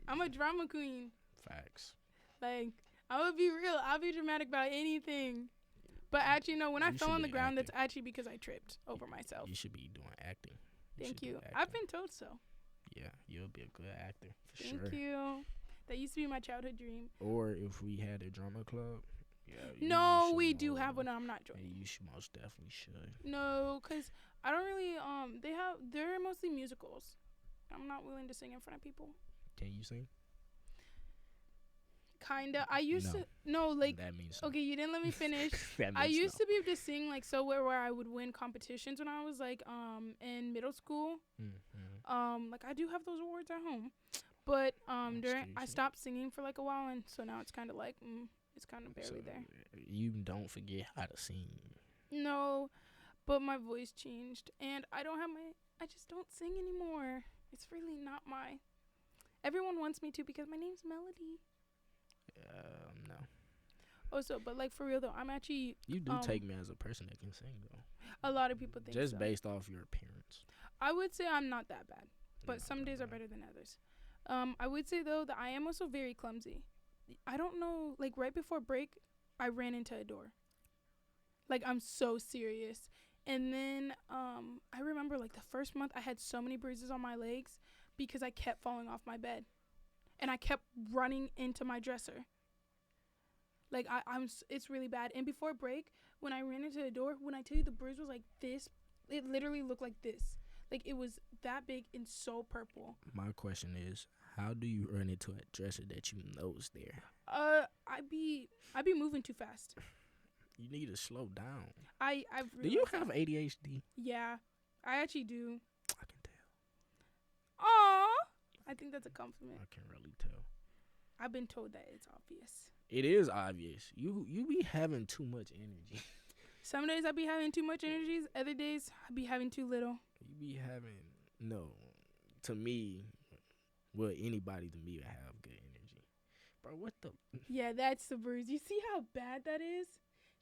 I'm a drama queen. Facts. Like, I would be real. I'll be dramatic about anything. But actually, no, when I fell on the ground, that's actually because I tripped over myself. You should be doing acting. Thank you. I've been told so. Yeah, you'll be a good actor, for sure. Thank you. That used to be my childhood dream. Or if we had a drama club. Yeah. No, we do have one. I'm not joining. Yeah, you most definitely should. No, because I don't really, they're mostly musicals. I'm not willing to sing in front of people. Can you sing? Kinda. I used to. No, like. That means no. Okay, you didn't let me finish. I used to be able to sing like so where I would win competitions when I was like in middle school. Mm-hmm. Like I do have those awards at home, but I stopped singing for like a while, and so now it's kind of like it's kind of barely there. You don't forget how to sing. No, but my voice changed, and I just don't sing anymore. It's really not my. Everyone wants me to because my name's Melody. No. Also, but like for real though, I'm actually. You do take me as a person that can sing though. A lot of people think just based off your appearance. I would say I'm not that bad, but some days are better than others. I would say though that I am also very clumsy. I don't know, like right before break, I ran into a door. Like I'm so serious, and then I remember like the first month I had so many bruises on my legs because I kept falling off my bed. And I kept running into my dresser. Like, it's really bad. And before break, when I ran into the door, when I tell you the bruise was like this, it literally looked like this. Like, it was that big and so purple. My question is, how do you run into a dresser that you know is there? I be moving too fast. You need to slow down. I've Do you have ADHD? Yeah, I actually do. I can tell. Aw, I think that's a compliment. I can really tell. I've been told that it's obvious. It is obvious. You be having too much energy. Some days I be having too much energy. Other days I be having too little. You be having to me, well, anybody to me would have good energy. Bro, what the? Yeah, that's the bruise. You see how bad that is?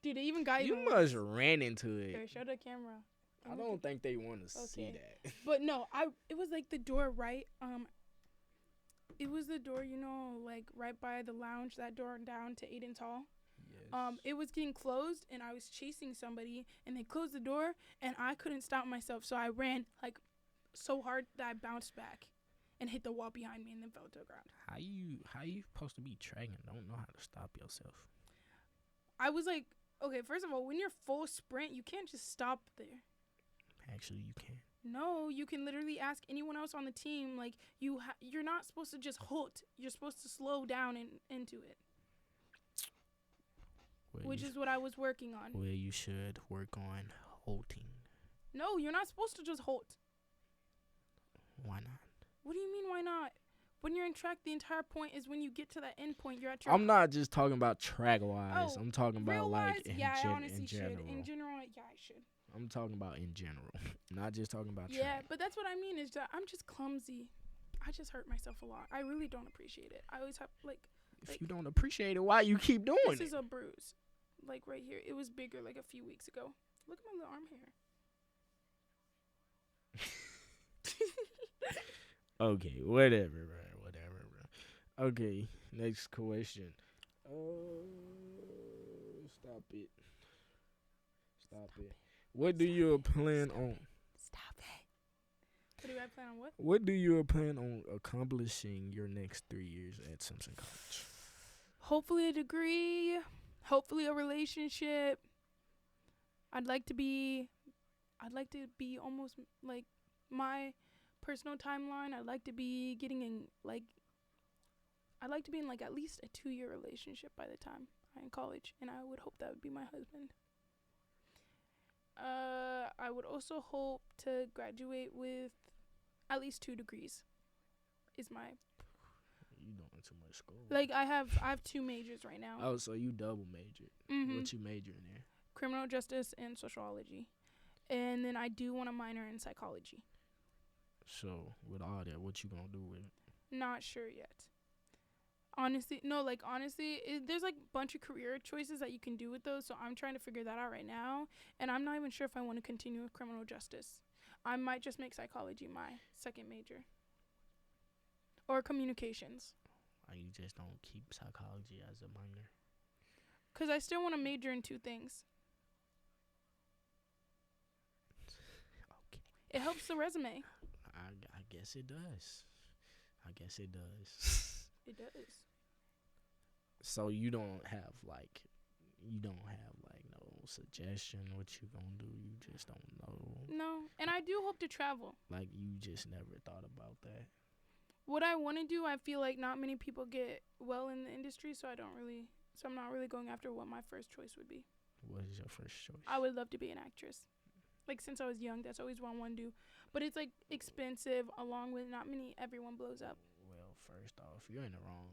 Dude, they even got you must ran into it. Here, show the camera. I don't think they want to see that. But no, it was like the door right. It was the door, like right by the lounge. That door down to Aiden's hall. Yes. It was getting closed, and I was chasing somebody, and they closed the door, and I couldn't stop myself, so I ran like so hard that I bounced back, and hit the wall behind me, and then fell to the ground. How you supposed to be tracking? Don't know how to stop yourself. I was like, okay, first of all, when you're full sprint, you can't just stop there. Actually, you can. No, you can literally ask anyone else on the team. Like, you're not supposed to just halt. You're supposed to slow down into it. Which is what I was working on. Well, you should work on halting. No, you're not supposed to just halt. Why not? What do you mean, why not? When you're in track, the entire point is when you get to that end point, you're at track. I'm not just talking about track-wise. I'm talking about, like, in general. In general, yeah, I should. I'm talking about in general, not just talking about track. Yeah, but that's what I mean is that I'm just clumsy. I just hurt myself a lot. I really don't appreciate it. I always have, if you don't appreciate it, why you keep doing it? This is a bruise. Like, right here. It was bigger, like, a few weeks ago. Look at my little arm hair. Okay, whatever, bro. Okay, next question. Stop it. What do you plan on? Stop it. What do I plan on what? What do you plan on accomplishing your next 3 years at Simpson College? Hopefully a degree. Hopefully a relationship. I'd like to be almost like my personal timeline. I'd like to be in at least a 2-year relationship by the time I'm in college, and I would hope that would be my husband. I would also hope to graduate with at least 2 degrees. Is my. You doing too much school. Like, I have 2 majors right now. Oh, so you double majored. Mm-hmm. What you majoring in? Criminal justice and sociology. And then I do want to minor in psychology. So, with all that, what you gonna do with it? Not sure yet. Honestly, there's like a bunch of career choices that you can do with those, so I'm trying to figure that out right now, and I'm not even sure if I want to continue with criminal justice. I might just make psychology my second major. Or communications. Why you just don't keep psychology as a minor? Because I still want to major in 2 things. Okay. It helps the resume. I guess it does. It does. So you don't have no suggestion what you gonna do. You just don't know. No, and I do hope to travel. Like, you just never thought about that. What I want to do, I feel like not many people get well in the industry, so I'm not really going after what my first choice would be. What is your first choice? I would love to be an actress. Like, since I was young, that's always what I want to do. But it's like expensive, along with everyone blows up. Well, first off, you're in the wrong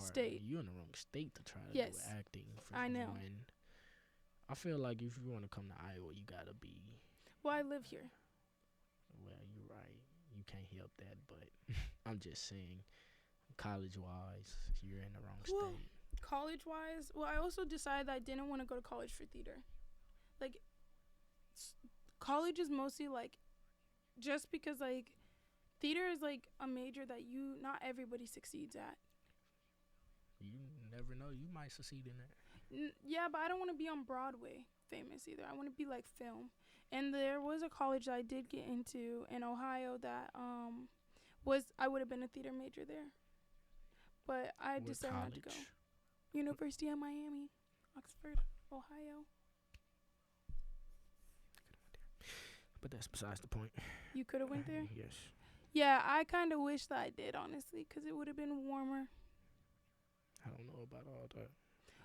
state. You're in the wrong state to try to do acting. I know. I feel like if you want to come to Iowa, you gotta be. Well, I live here. Well, you're right. You can't help that, but I'm just saying, college-wise, you're in the wrong state. College-wise, I also decided that I didn't want to go to college for theater. Like, college is mostly like, just because like, theater is like a major that not everybody succeeds at. You never know. You might succeed in that. Yeah, but I don't want to be on Broadway famous either. I want to be like film. And there was a college that I did get into in Ohio that I would have been a theater major there. But I decided not to go. University of Miami, Oxford, Ohio. But that's besides the point. You could have went there? Yes. Yeah, I kind of wish that I did, honestly, because it would have been warmer. I don't know about all that.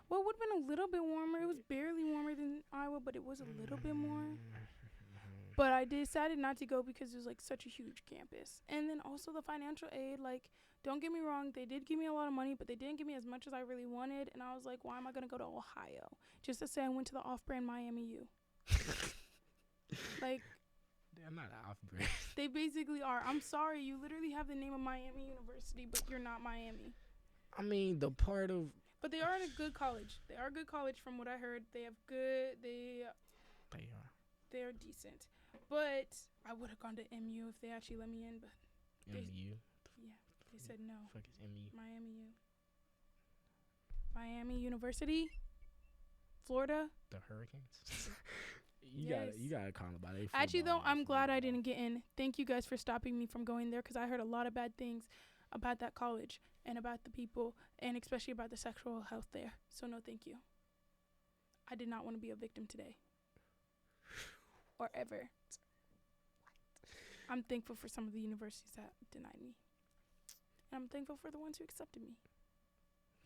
Well, it would have been a little bit warmer. It was barely warmer than Iowa, but it was a little bit more. But I decided not to go because it was, like, such a huge campus. And then also the financial aid, like, don't get me wrong, they did give me a lot of money, but they didn't give me as much as I really wanted. And I was like, why am I going to go to Ohio? Just to say I went to the off-brand Miami U. Like, they're not off-brand. They basically are. I'm sorry. You literally have the name of Miami University, but you're not Miami. I mean, the part of... But they are in a good college. They are a good college from what I heard. They have good... They are. They're decent. But I would have gone to MU if they actually let me in, but... MU? Yeah. They said no. The fuck is MU? Miami U. Miami University? Florida? The Hurricanes? Yes. You gotta call them by their Actually, though, I'm glad I football. didn't get in. Thank you guys for stopping me from going there because I heard a lot of bad things about that college and about the people and especially about the sexual health there. So, no, thank you. I did not want to be a victim today. Or ever. I'm thankful for some of the universities that denied me. And I'm thankful for the ones who accepted me.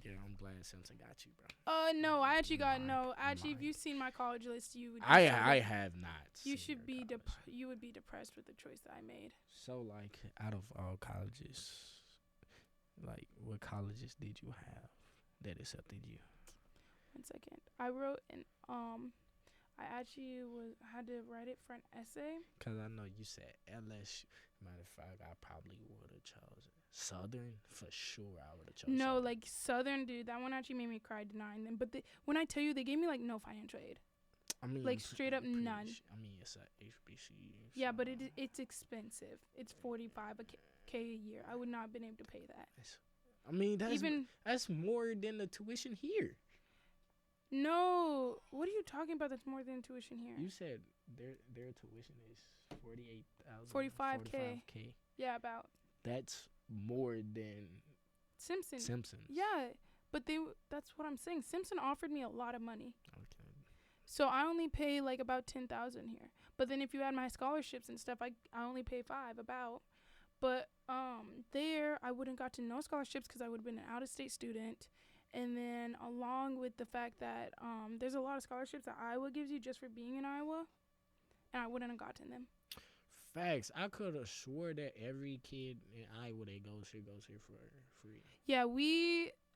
Yeah, I'm glad Simpson got you, bro. No, I actually got no. Actually, if you've seen my college list, you would. I have not. You should be you would be depressed with the choice that I made. So, like, out of all colleges, like, what colleges did you have that accepted you? 1 second. I wrote an I actually had to write it for an essay. Cause I know you said LSU. Matter of fact, I probably would have chosen Southern for sure. I would have chosen. No, Southern. like Southern, dude. That one actually made me cry denying them. But when I tell you, they gave me like no financial aid. I mean, like straight up none. I mean, it's a HBCU. Yeah, but it's expensive. It's $45K a year. I would not have been able to pay that. I mean, that's more than the tuition here. No, what are you talking about? That's more than tuition here. You said their tuition is $45,000. $45K. Yeah, about. That's more than Simpsons. Yeah, but that's what I'm saying. Simpson offered me a lot of money. Okay. So I only pay like about $10,000 here. But then if you add my scholarships and stuff, I only pay $5,000 about. But there I wouldn't got to no scholarships because I would have been an out-of-state student. And then along with the fact that there's a lot of scholarships that Iowa gives you just for being in Iowa, and I wouldn't have gotten them. Facts. I could have swore that every kid in Iowa that goes here for free. Yeah,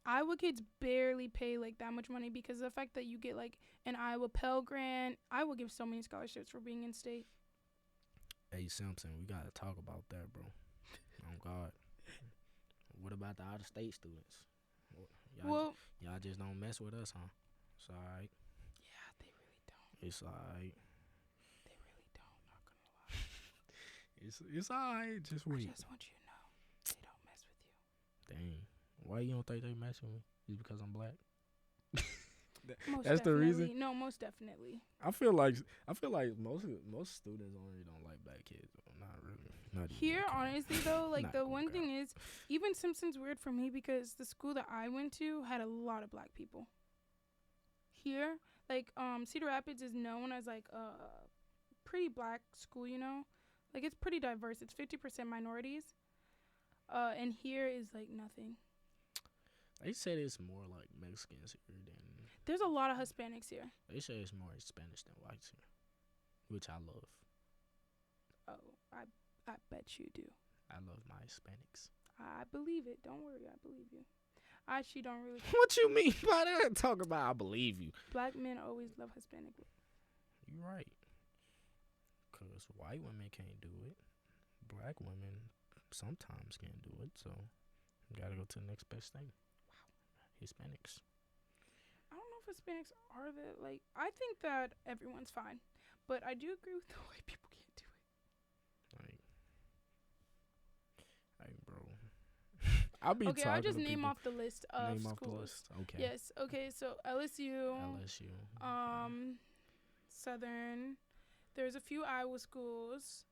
Iowa kids barely pay like that much money because of the fact that you get like an Iowa Pell Grant. Iowa gives so many scholarships for being in state. Hey, Simpson, we got to talk about that, bro. Oh, God. What about the out-of-state students? Y'all just don't mess with us, huh? It's all right. Yeah, they really don't. It's all right. They really don't, not gonna lie. It's all right. Just wait. I just want you to know they don't mess with you. Dang. Why you don't think they mess with me? Just because I'm black? That's the reason? No, most definitely. I feel like most students only don't like black kids. Not really. Not here, honestly, though, like the one thing is, even Simpson's weird for me because the school that I went to had a lot of black people. Here, like Cedar Rapids is known as like a pretty black school, you know, like it's pretty diverse. It's 50% minorities, and here is like nothing. They said it's more like Mexicans here than. There's a lot of Hispanics here. They say it's more Spanish than whites here, which I love. Oh, I bet you do. I love my Hispanics. I believe it. Don't worry, I believe you. I actually don't really. What you mean by that? Talk about I believe you. Black men always love Hispanic. You're right. Because white women can't do it. Black women sometimes can't do it. So, you got to go to the next best thing. Wow. Hispanics. I don't know if Hispanics are like, I think that everyone's fine. But I do agree with the white people can't do it. Bro. I'll be okay, I'll just name off the list of schools. Off the list. Okay. Yes. Okay. So LSU. Southern. There's a few Iowa schools.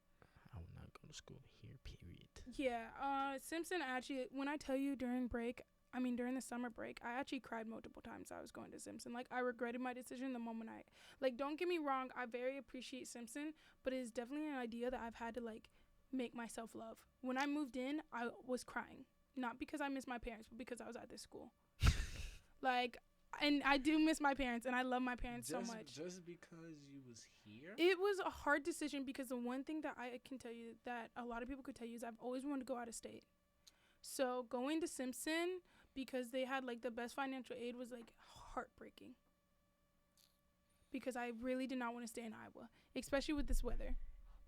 I would not go to school here. Period. Yeah. Simpson actually. When I tell you during break, during the summer break, I actually cried multiple times I was going to Simpson. Like, I regretted my decision the moment don't get me wrong, I very appreciate Simpson, but it is definitely an idea that I've had to, like, make myself love. When I moved in, I was crying. Not because I miss my parents, but because I was at this school. Like, and I do miss my parents, and I love my parents so much. Just because you was here? It was a hard decision because the one thing that I can tell you that a lot of people could tell you is I've always wanted to go out of state. So going to Simpson, because they had, like, the best financial aid, was, like, heartbreaking. Because I really did not want to stay in Iowa, especially with this weather.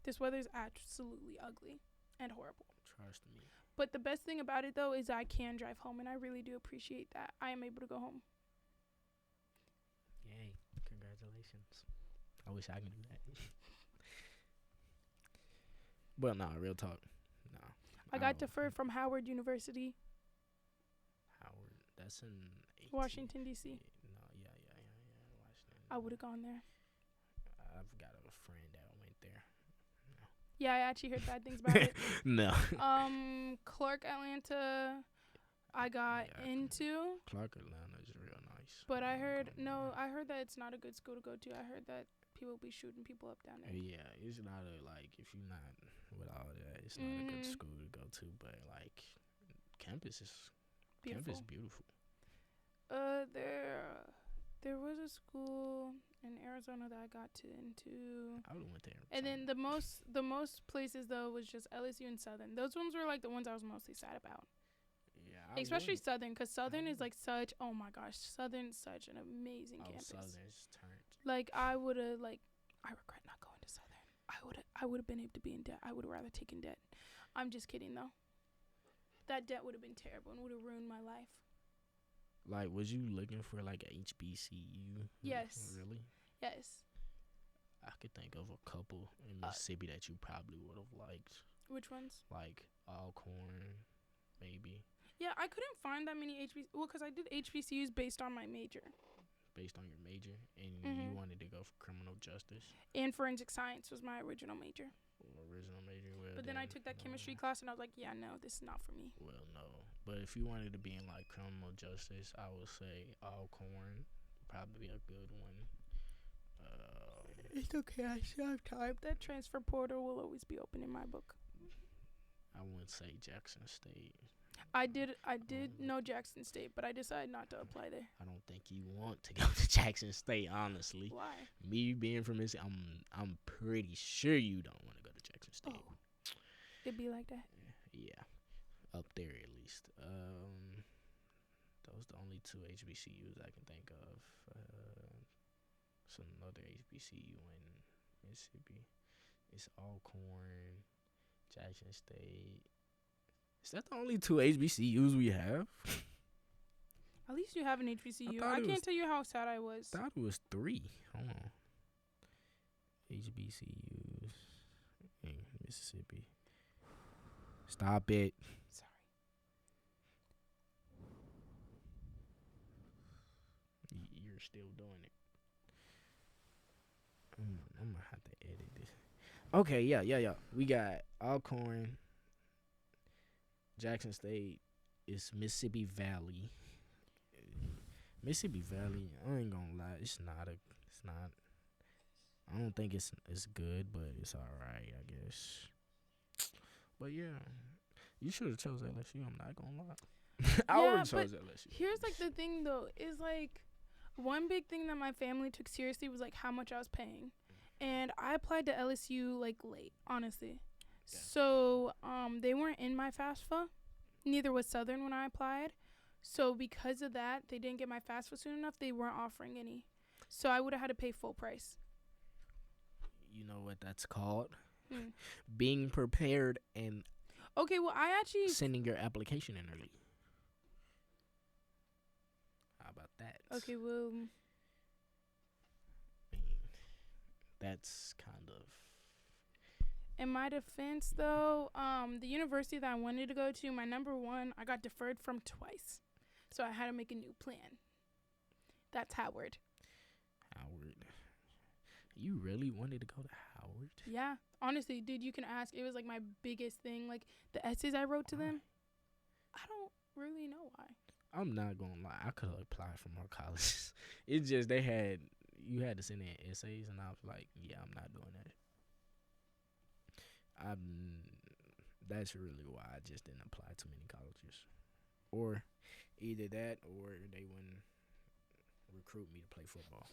This weather is absolutely ugly and horrible. Trust me. But the best thing about it, though, is I can drive home, and I really do appreciate that. I am able to go home. Yay. Congratulations. I wish I could do that. But nah, real talk. Nah. I got deferred from Howard University. Howard. That's in Washington, D.C. No, yeah. Washington. I would have gone there. I've got a friend that went there. No. Yeah, I actually heard bad things about it. No. Clark, Atlanta, I got into. Clark, Atlanta is real nice. But I heard that it's not a good school to go to. I heard that people be shooting people up down there. Yeah, it's not if you're not with all that, it's not a good school to go to. But, like, campus is beautiful. There was a school in Arizona that I got into. I would have went there. And then the most places, though, was just LSU and Southern. Those ones were, like, the ones I was mostly sad about. Yeah, especially Southern, because Southern is, like, such, oh my gosh, Southern's such an amazing campus. Southern's turned. Like, I regret not going to Southern. I would have been able to be in debt. I would have rather taken debt. I'm just kidding, though. That debt would have been terrible and would have ruined my life. Like, was you looking for, like, a HBCU? Yes. Really? Yes. I could think of a couple in Mississippi that you probably would have liked. Which ones? Like, Alcorn, maybe. Yeah, I couldn't find that many HBCUs. Well, because I did HBCUs based on my major. Based on your major? And you wanted to go for criminal justice? And forensic science was my original major. Well, but then I took that chemistry class, and I was like, yeah, no, this is not for me. Well, no. But if you wanted to be in, like, criminal justice, I would say Alcorn would probably be a good one. It's okay. I still have time. That transfer portal will always be open in my book. I wouldn't say Jackson State. I did know Jackson State, but I decided not to apply there. I don't think you want to go to Jackson State, honestly. Why? Me being from Mississippi, I'm pretty sure you don't want to go to Jackson State. Oh, it'd be like that. Yeah, up there at least. Those the only two HBCUs I can think of. It's another HBCU in Mississippi. It's Alcorn, Jackson State. Is that the only two HBCUs we have? At least you have an HBCU. I can't tell you how sad I was. I thought it was 3. Hold on. HBCUs in Mississippi. Stop it. Sorry. You're still doing it. I'm going to have to edit this. Okay, yeah. We got Alcorn, Jackson State. It's Mississippi Valley. Mississippi Valley, I ain't gonna lie, it's not. I don't think it's good, but it's alright, I guess. But yeah, you should have chose LSU. I'm not gonna lie. I would have chose LSU. Here's like the thing though, is like one big thing that my family took seriously was like how much I was paying, and I applied to LSU like late, honestly. Yeah. So they weren't in my FAFSA. Neither was Southern when I applied. So because of that, they didn't get my FAFSA soon enough. They weren't offering any. So I would have had to pay full price. You know what that's called? Being prepared and okay, well, I actually sending your application in early. How about that? Okay, well, I mean, that's kind of. In my defense, though, the university that I wanted to go to, my number one, I got deferred from twice. So I had to make a new plan. That's Howard. Howard. You really wanted to go to Howard? Yeah. Honestly, dude, you can ask. It was, like, my biggest thing. Like, the essays I wrote to them, I don't really know why. I'm not gonna lie. I could have applied for more colleges. It's just you had to send in essays, and I was like, yeah, I'm not doing that. That's really why I just didn't apply to many colleges, or either that, or they wouldn't recruit me to play football,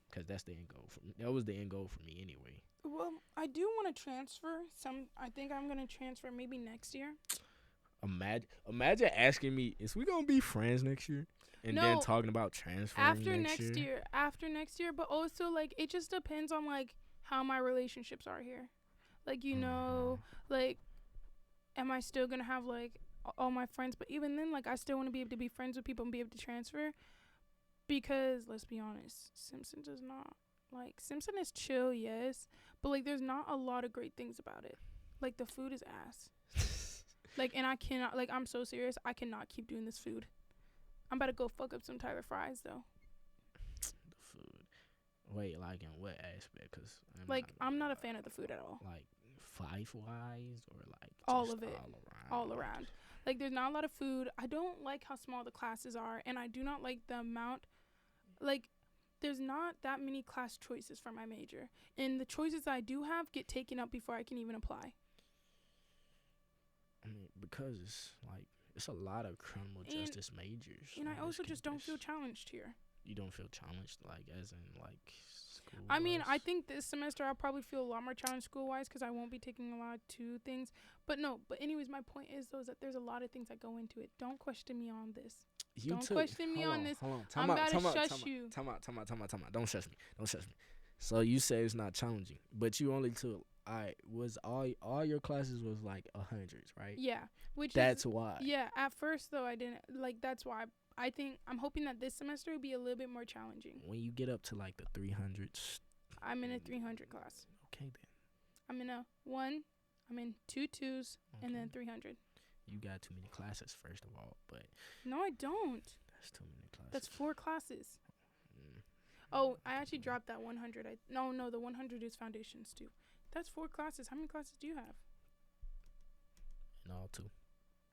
because that's the end goal for me. That was the end goal for me anyway. Well, I do want to transfer. I think I'm gonna transfer maybe next year. Imagine asking me, is we gonna be friends next year? And then talking about transferring after next year. After next year, but also like it just depends on like how my relationships are here. Like like am I still gonna have like all my friends? But even then, like I still want to be able to be friends with people and be able to transfer. Because let's be honest, Simpson does not Simpson is chill, yes, but like there's not a lot of great things about it. Like the food is ass. And I cannot, I'm so serious. I cannot keep doing this food. I'm about to go fuck up some Tyler fries, though. The food. Wait, in what aspect? Because I'm not a fan of the food at all. Like, Five-wise or, all of it. All around. Like, there's not a lot of food. I don't like how small the classes are, and I do not like the amount. There's not that many class choices for my major. And the choices I do have get taken up before I can even apply. I mean, because it's a lot of criminal justice majors. And I also just don't feel challenged here. You don't feel challenged, as in, school? I mean, I think this semester I'll probably feel a lot more challenged school-wise because I won't be taking a lot of two things. But anyways, my point is, though, is that there's a lot of things that go into it. Don't question me on this. Don't question me on this. I'm about to shush you. Time out. Don't shush me. So you say it's not challenging, but you only took... was all your classes was 100s, right? Yeah, that's why. Yeah, at first though I didn't that's why I'm hoping that this semester will be a little bit more challenging. When you get up to the 300s, I'm in a 300 class. Okay then. I'm in a 1. I'm in 2 2s and then 300. You got too many classes, first of all, but no, I don't. That's too many classes. That's 4 classes. Oh, I actually dropped that 100. No, the 100 is foundations too. That's 4 classes. How many classes do you have? No, 2.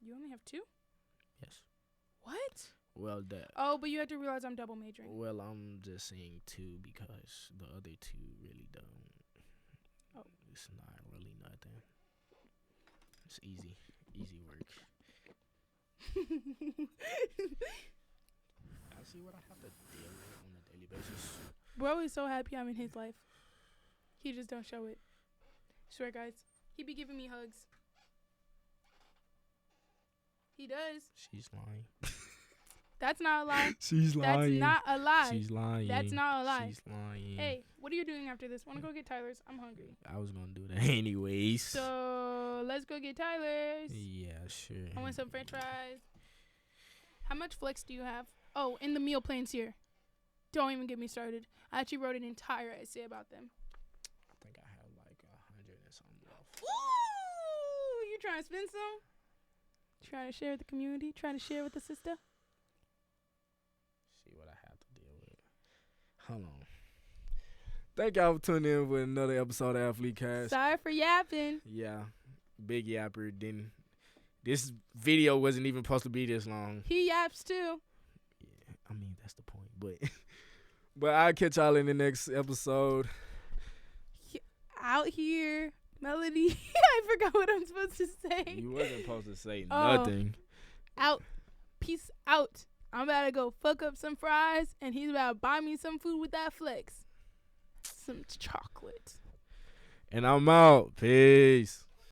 You only have 2? Yes. What? Well, but you have to realize I'm double majoring. Well, I'm just saying 2 because the other 2 really don't. Oh. It's not really nothing. It's easy work. I see what I have to deal with on a daily basis. Bro is so happy I'm in his life. He just don't show it. Swear, guys. He be giving me hugs. He does. She's lying. That's not a lie. She's lying. That's not a lie. She's lying. That's not a lie. She's lying. Hey, what are you doing after this? Want to go get Tyler's? I'm hungry. I was going to do that anyways. So, let's go get Tyler's. Yeah, sure. I want some french fries. How much flex do you have? Oh, and the meal plans here. Don't even get me started. I actually wrote an entire essay about them. I think I have 100 and something left. Ooh, you trying to spend some? Trying to share with the community? Trying to share with the sister? See what I have to deal with. Hold on. Thank y'all for tuning in with another episode of AthleteCast. Sorry for yapping. Yeah. Big yapper. This video wasn't even supposed to be this long. He yaps too. Yeah, I mean, that's the point. But I'll catch y'all in the next episode. Out here, Melody. I forgot what I'm supposed to say. You wasn't supposed to say nothing. Out. Peace out. I'm about to go fuck up some fries, and he's about to buy me some food with that flex. Some chocolate. And I'm out. Peace.